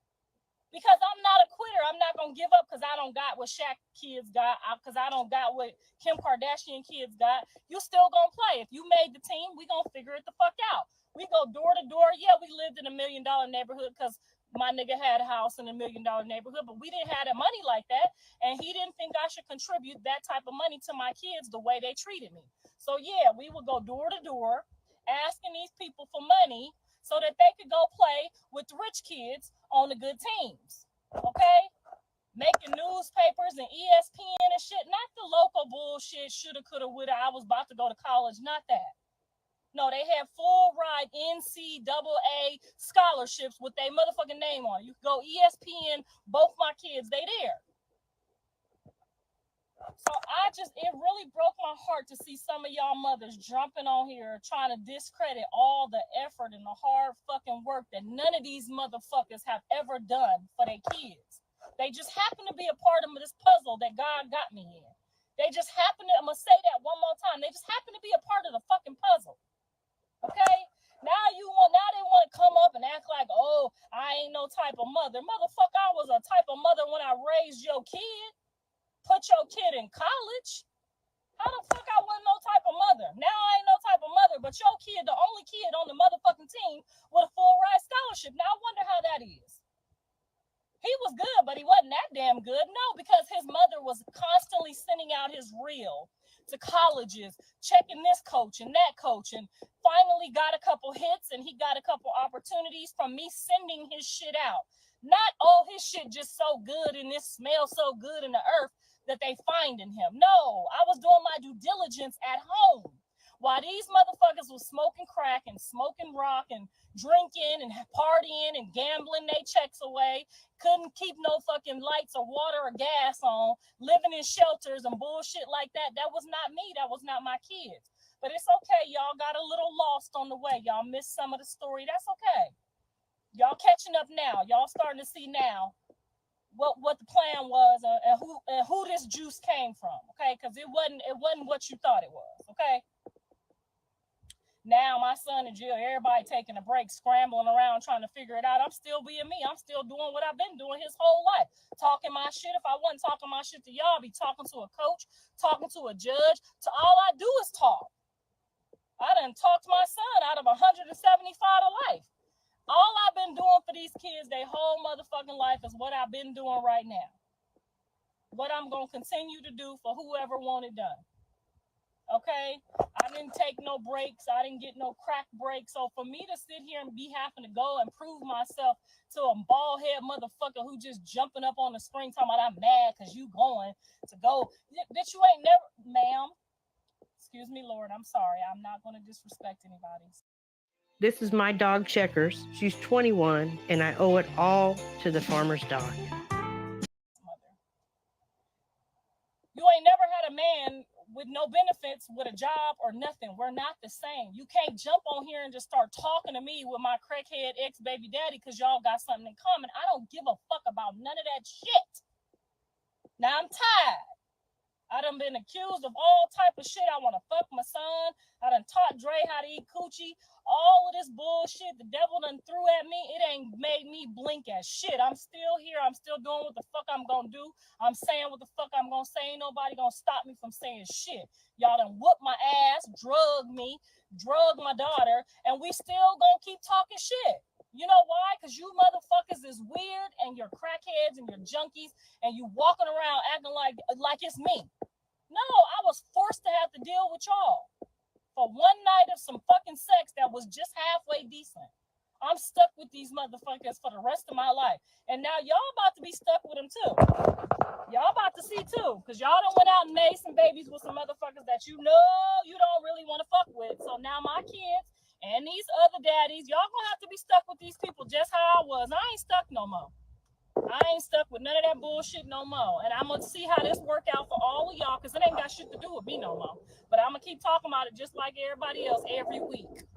Because I'm not a quitter. I'm not going to give up because I don't got what Shaq kids got, because I don't got what Kim Kardashian kids got. You still going to play. If you made the team, we going to figure it the fuck out. We go door to door. Yeah, we lived in $1 million neighborhood because my nigga had a house in $1 million neighborhood, but we didn't have that money like that. And he didn't think I should contribute that type of money to my kids the way they treated me. So yeah, we would go door to door asking these people for money so that they could go play with the rich kids on the good teams. Okay? Making newspapers and ESPN and shit, not the local bullshit, shoulda, coulda, woulda, I was about to go to college, not that. No, they had full ride NCAA scholarships with their motherfucking name on it. You go ESPN, both my kids, they there. So it really broke my heart to see some of y'all mothers jumping on here trying to discredit all the effort and the hard fucking work that none of these motherfuckers have ever done for their kids. They just happen to be a part of this puzzle that God got me in. They just happen to, I'm going to say that one more time. They just happen to be a part of the fucking puzzle. Okay? Now they want to come up and act like, oh, I ain't no type of mother. Motherfucker, I was a type of mother when I raised your kid. Put your kid in college. How the fuck I wasn't no type of mother? Now I ain't no type of mother, but your kid, the only kid on the motherfucking team with a full ride scholarship. Now I wonder how that is. He was good, but he wasn't that damn good. No, because his mother was constantly sending out his reel to colleges, checking this coach and that coach, and finally got a couple hits and he got a couple opportunities from me sending his shit out. Not, oh, his shit just so good and this smells so good in the earth that they find in him. No, I was doing my due diligence at home. While these motherfuckers was smoking crack and smoking rock and drinking and partying and gambling their checks away, couldn't keep no fucking lights or water or gas on, living in shelters and bullshit like that. That was not me. That was not my kids. But it's okay. Y'all got a little lost on the way. Y'all missed some of the story. That's okay. Y'all catching up now. Y'all starting to see now what the plan was and who this juice came from. Okay, because it wasn't what you thought it was. Okay. Now my son in jail, everybody taking a break, scrambling around trying to figure it out. I'm still being me. I'm still doing what I've been doing his whole life. Talking my shit. If I wasn't talking my shit to y'all, I'd be talking to a coach, talking to a judge. To all I do is talk. I done talked my son out of 175 to life. All I've been doing for these kids, their whole motherfucking life is what I've been doing right now. What I'm going to continue to do for whoever want it done. Okay? I didn't take no breaks. I didn't get no crack breaks. So for me to sit here and be having to go and prove myself to a bald head motherfucker who just jumping up on the screen talking about I'm mad because you going to go. Bitch, you ain't never, ma'am. Excuse me, Lord. I'm sorry. I'm not going to disrespect anybody. This is my dog Checkers. She's 21, and I owe it all to the farmer's dog. You ain't never had a man with no benefits, with a job or nothing. We're not the same. You can't jump on here and just start talking to me with my crackhead ex-baby daddy because y'all got something in common. I don't give a fuck about none of that shit. Now I'm tired. I done been accused of all type of shit. I want to fuck my son. I done taught Dre how to eat coochie. All of this bullshit the devil done threw at me, it ain't made me blink at shit. I'm still here. I'm still doing what the fuck I'm gonna do. I'm saying what the fuck I'm gonna say. Ain't nobody gonna stop me from saying shit. Y'all done whooped my ass, drug me, drug my daughter, and we still gonna keep talking shit. You know why? Because you motherfuckers is weird and you're crackheads and you're junkies and you walking around acting like it's me. No, I was forced to have to deal with y'all for one night of some fucking sex that was just halfway decent. I'm stuck with these motherfuckers for the rest of my life. And now y'all about to be stuck with them too. Y'all about to see too. Because y'all done went out and made some babies with some motherfuckers that you know you don't really want to fuck with. So now my kids and these other daddies, y'all gonna have to be stuck with these people just how I was. I ain't stuck no more. I ain't stuck with none of that bullshit no more. And I'm going to see how this work out for all of y'all because it ain't got shit to do with me no more. But I'm going to keep talking about it just like everybody else every week.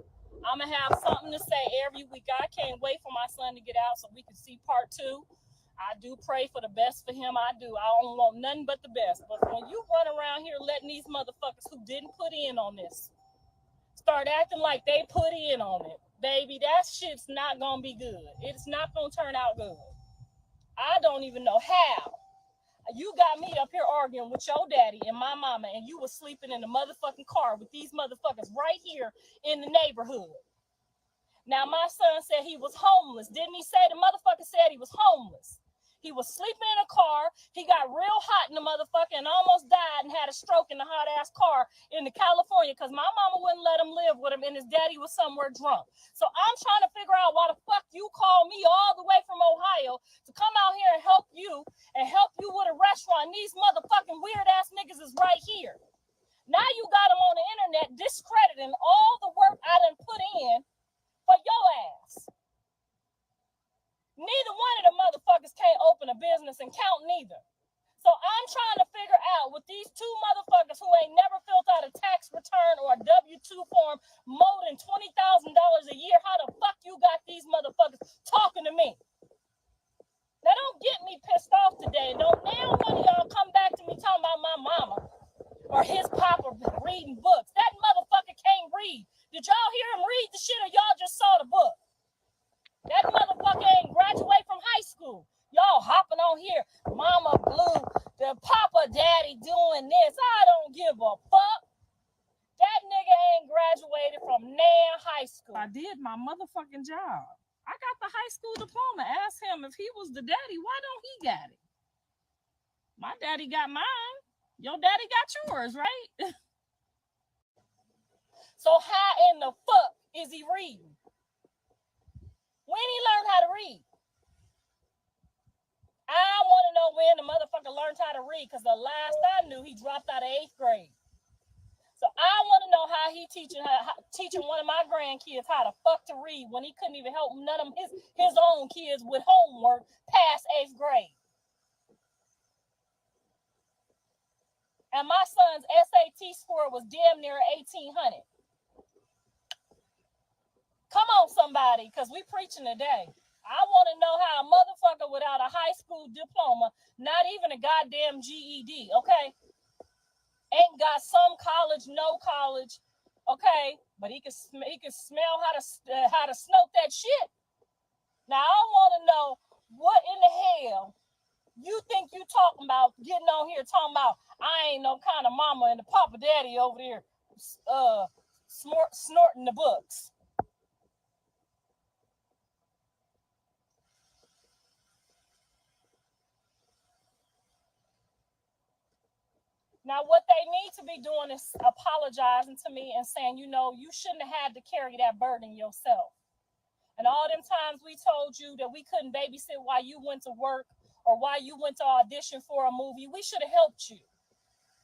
I'm going to have something to say every week. I can't wait for my son to get out so we can see part 2. I do pray for the best for him. I do. I don't want nothing but the best. But when you run around here letting these motherfuckers who didn't put in on this start acting like they put in on it, baby, that shit's not going to be good. It's not going to turn out good. I don't even know how. You got me up here arguing with your daddy and my mama, and you was sleeping in the motherfucking car with these motherfuckers right here in the neighborhood. Now, my son said he was homeless. Didn't he say the motherfucker said he was homeless? He was sleeping in a car. He got real hot in the motherfucker and almost died and had a stroke in the hot ass car in California because my mama wouldn't let him live with him and his daddy was somewhere drunk. So I'm trying to figure out why the fuck you call me all the way from Ohio to come out here and help you with a restaurant. And these motherfucking weird ass niggas is right here. Now you got them on the internet discrediting all the work I done put in for your ass. Neither one of the motherfuckers can't open a business and count neither. So I'm trying to figure out with these two motherfuckers who ain't never filled out a tax return or a W-2 form more than $20,000 a year, how the fuck you got these motherfuckers talking to me? Now don't get me pissed off today. Don't now one of y'all come back to me talking about my mama or his papa reading books. That motherfucker can't read. Did y'all hear him read the shit or y'all just saw the book? That motherfucker ain't graduate from high school. Y'all hopping on here. Mama Blue, the papa daddy doing this. I don't give a fuck. That nigga ain't graduated from Nan High School. I did my motherfucking job. I got the high school diploma. Ask him if he was the daddy, why don't he got it? My daddy got mine. Your daddy got yours, right? So how in the fuck is he reading? When he learned how to read? I want to know when the motherfucker learned how to read, because the last I knew, he dropped out of 8th grade. So I want to know how he teaching one of my grandkids how to fuck to read when he couldn't even help none of his own kids with homework past 8th grade. And my son's SAT score was damn near 1,800. Come on, somebody, because we preaching today. I want to know how a motherfucker without a high school diploma, not even a goddamn GED, okay? Ain't got some college, no college, okay? But he can smell how to smoke that shit. Now I want to know what in the hell you think you talking about getting on here talking about I ain't no kind of mama and the papa daddy over there snorting the books. Now, what they need to be doing is apologizing to me and saying, you know, you shouldn't have had to carry that burden yourself. And all them times we told you that we couldn't babysit while you went to work or while you went to audition for a movie, we should have helped you.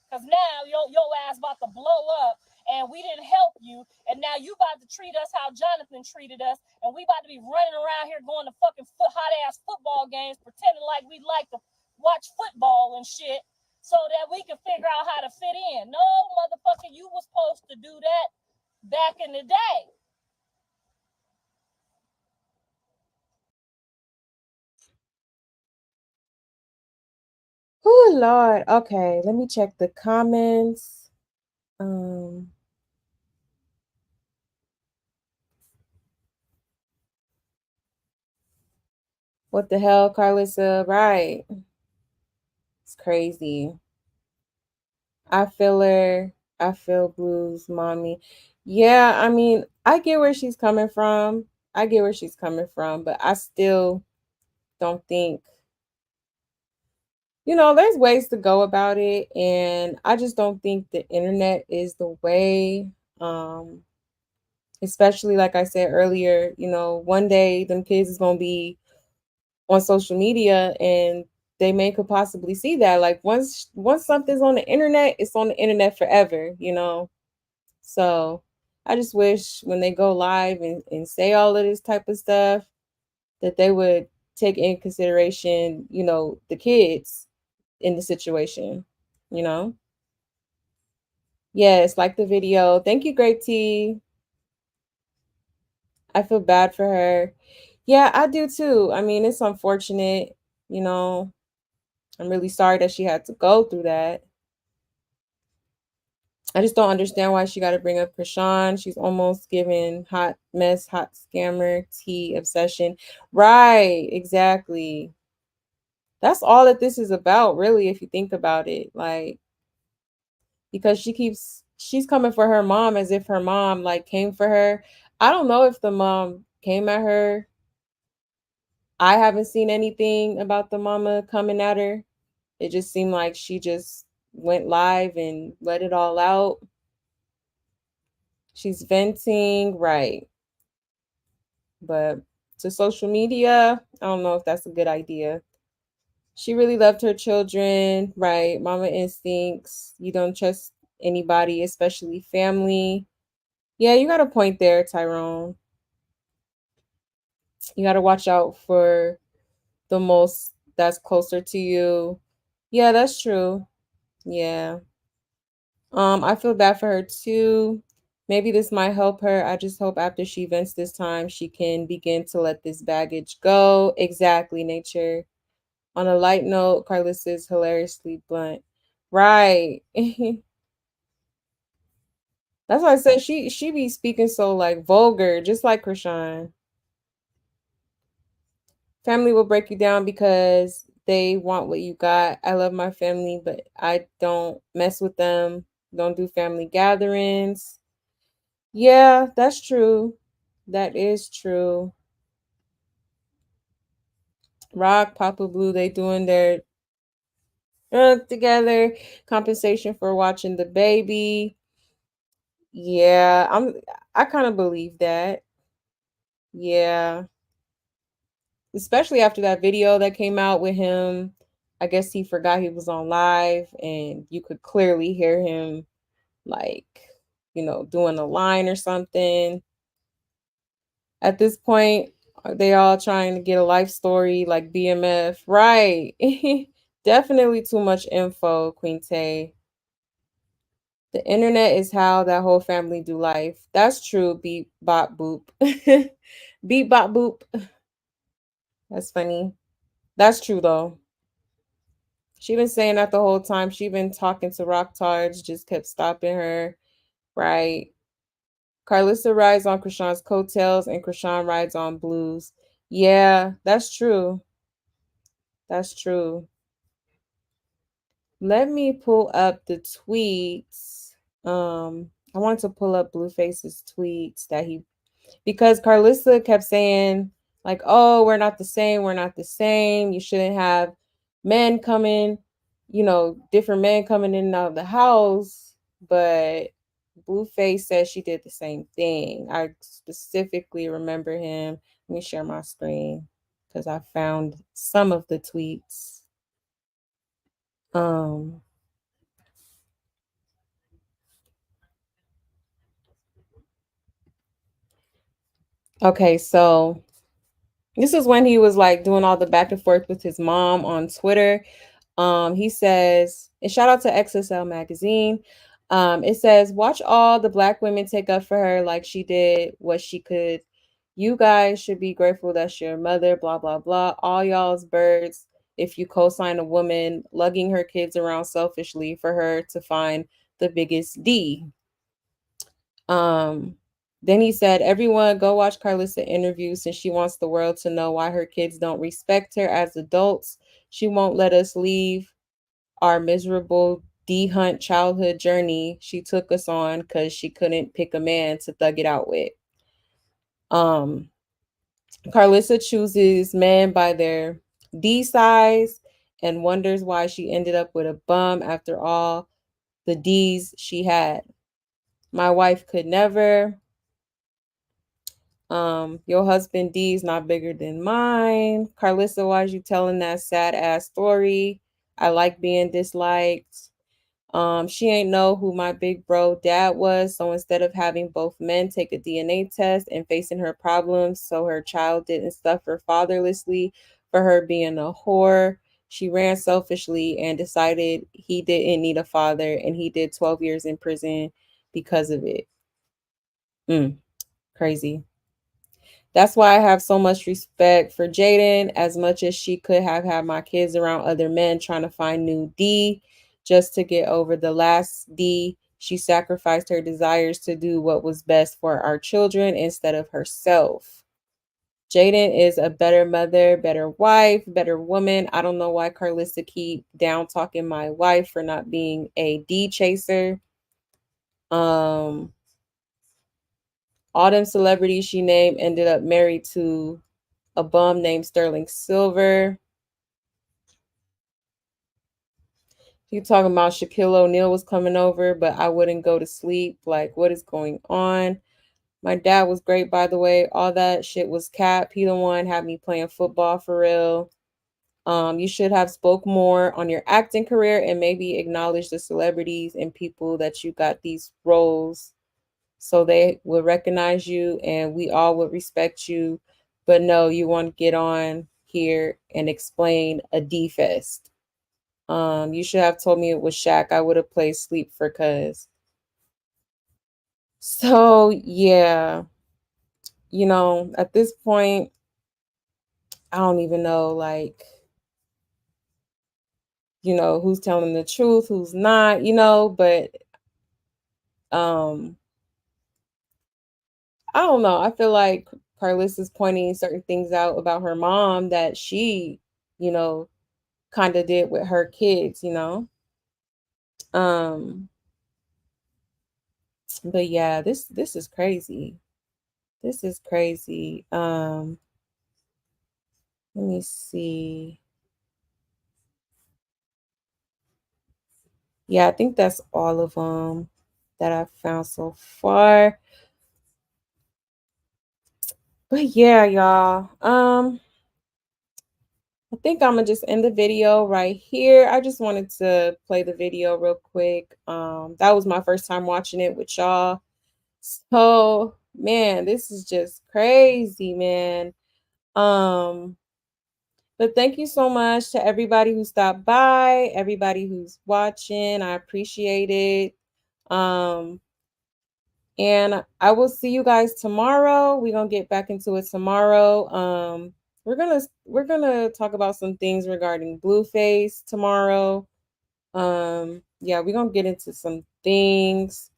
Because now your ass about to blow up and we didn't help you. And now you about to treat us how Jonathan treated us. And we about to be running around here going to fucking hot-ass football games pretending like we like to watch football and shit, so that we can figure out how to fit in. No, motherfucker, you was supposed to do that back in the day. Oh, Lord. Okay, let me check the comments. What the hell, Carlissa? Right. It's crazy. I feel her. I feel Blue's mommy. Yeah, I mean, I get where she's coming from. But I still don't think, there's ways to go about it. And I just don't think the internet is the way. Especially like I said earlier, one day them kids is going to be on social media and could possibly see that. Like once something's on the internet, it's on the internet forever, So I just wish when they go live and say all of this type of stuff that they would take in consideration, the kids in the situation, Yes, like the video. Thank you, Great T. I feel bad for her. Yeah, I do too. I mean, it's unfortunate, I'm really sorry that she had to go through that. I just don't understand why she got to bring up Krishan. She's almost giving hot mess, hot scammer, tea obsession. Right, exactly. That's all that this is about, really, if you think about it. Like, because she's coming for her mom as if her mom, like, came for her. I don't know if the mom came at her. I haven't seen anything about the mama coming at her. It just seemed like she just went live and let it all out. She's venting, right. But to social media, I don't know if that's a good idea. She really loved her children, right? Mama instincts. You don't trust anybody, especially family. Yeah, you got a point there, Tyrone. You got to watch out for the most that's closer to you. Yeah, that's true. Yeah. I feel bad for her too. Maybe this might help her. I just hope after she vents this time, she can begin to let this baggage go. Exactly, nature. On a light note, Carlos is hilariously blunt. Right. That's why I said she be speaking so like vulgar, just like Krishan. Family will break you down because they want what you got. I love my family, but I don't mess with them. Don't do family gatherings. Yeah, that's true. That is true. Rock, Papa Blue, they doing their together. Compensation for watching the baby. Yeah, I kind of believe that. Yeah. Especially after that video that came out with him. I guess he forgot he was on live and you could clearly hear him like, doing a line or something. At this point, are they all trying to get a life story like BMF? Right. Definitely too much info, Queen Tay. The internet is how that whole family do life. That's true. Beep, bop, boop. Beep, bop, boop. That's funny. That's true, though. She been saying that the whole time. She been talking to Rock Tards, just kept stopping her. Right. Carlissa rides on Krishan's coattails and Krishan rides on Blues. Yeah, that's true. That's true. Let me pull up the tweets. I wanted to pull up Blueface's tweets that he because Carlissa kept saying like, "Oh, we're not the same. We're not the same. You shouldn't have men coming, different men coming in and out of the house." But Blueface said she did the same thing. I specifically remember him. Let me share my screen because I found some of the tweets. Okay, so this is when he was like doing all the back and forth with his mom on Twitter. He says, and shout out to XSL Magazine. It says, watch all the Black women take up for her like she did what she could. You guys should be grateful that's your mother, blah, blah, blah. All y'all's birds if you co-sign a woman lugging her kids around selfishly for her to find the biggest D. Then he said, everyone go watch Carlissa interview since she wants the world to know why her kids don't respect her as adults. She won't let us leave our miserable D-Hunt childhood journey she took us on because she couldn't pick a man to thug it out with. Carlissa chooses men by their D size and wonders why she ended up with a bum after all the D's she had. My wife could never. Your husband D is not bigger than mine. Carlissa, why is you telling that sad ass story? I like being disliked. She ain't know who my big bro dad was, so instead of having both men take a DNA test and facing her problems so her child didn't suffer fatherlessly for her being a whore, she ran selfishly and decided he didn't need a father, and he did 12 years in prison because of it. Crazy. That's why I have so much respect for Jaden. As much as she could have had my kids around other men trying to find new D just to get over the last D, she sacrificed her desires to do what was best for our children instead of herself. Jaden is a better mother, better wife, better woman. I don't know why Carlissa keep down talking my wife for not being a D chaser. All them celebrities she named ended up married to a bum named Sterling Silver. You talking about Shaquille O'Neal was coming over, but I wouldn't go to sleep. Like, what is going on? My dad was great, by the way. All that shit was cap. He the one had me playing football for real. You should have spoke more on your acting career and maybe acknowledge the celebrities and people that you got these roles so they will recognize you and we all would respect you. But no, you want to get on here and explain a D fest. You should have told me it was Shaq. I would have played sleep for cuz. So yeah, at this point, I don't even know like, who's telling the truth, who's not, but I don't know. I feel like Carlissa's pointing certain things out about her mom that she, you know, kind of did with her kids. Um, but yeah, this is crazy. This is crazy. Let me see. Yeah, I think that's all of them that I've found so far. But yeah, y'all. I think I'm gonna just end the video right here. I just wanted to play the video real quick. That was my first time watching it with y'all. So man, this is just crazy, man. But thank you so much to everybody who stopped by, everybody who's watching. I appreciate it. And I will see you guys tomorrow. We're gonna get back into it tomorrow. We're gonna talk about some things regarding Blueface tomorrow. Yeah, we're gonna get into some things.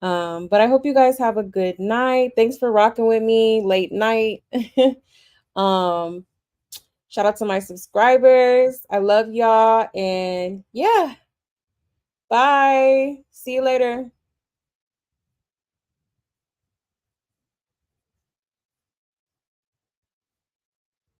But I hope you guys have a good night. Thanks for rocking with me late night. um, Shout out to my subscribers. I love y'all. And yeah, bye. See you later.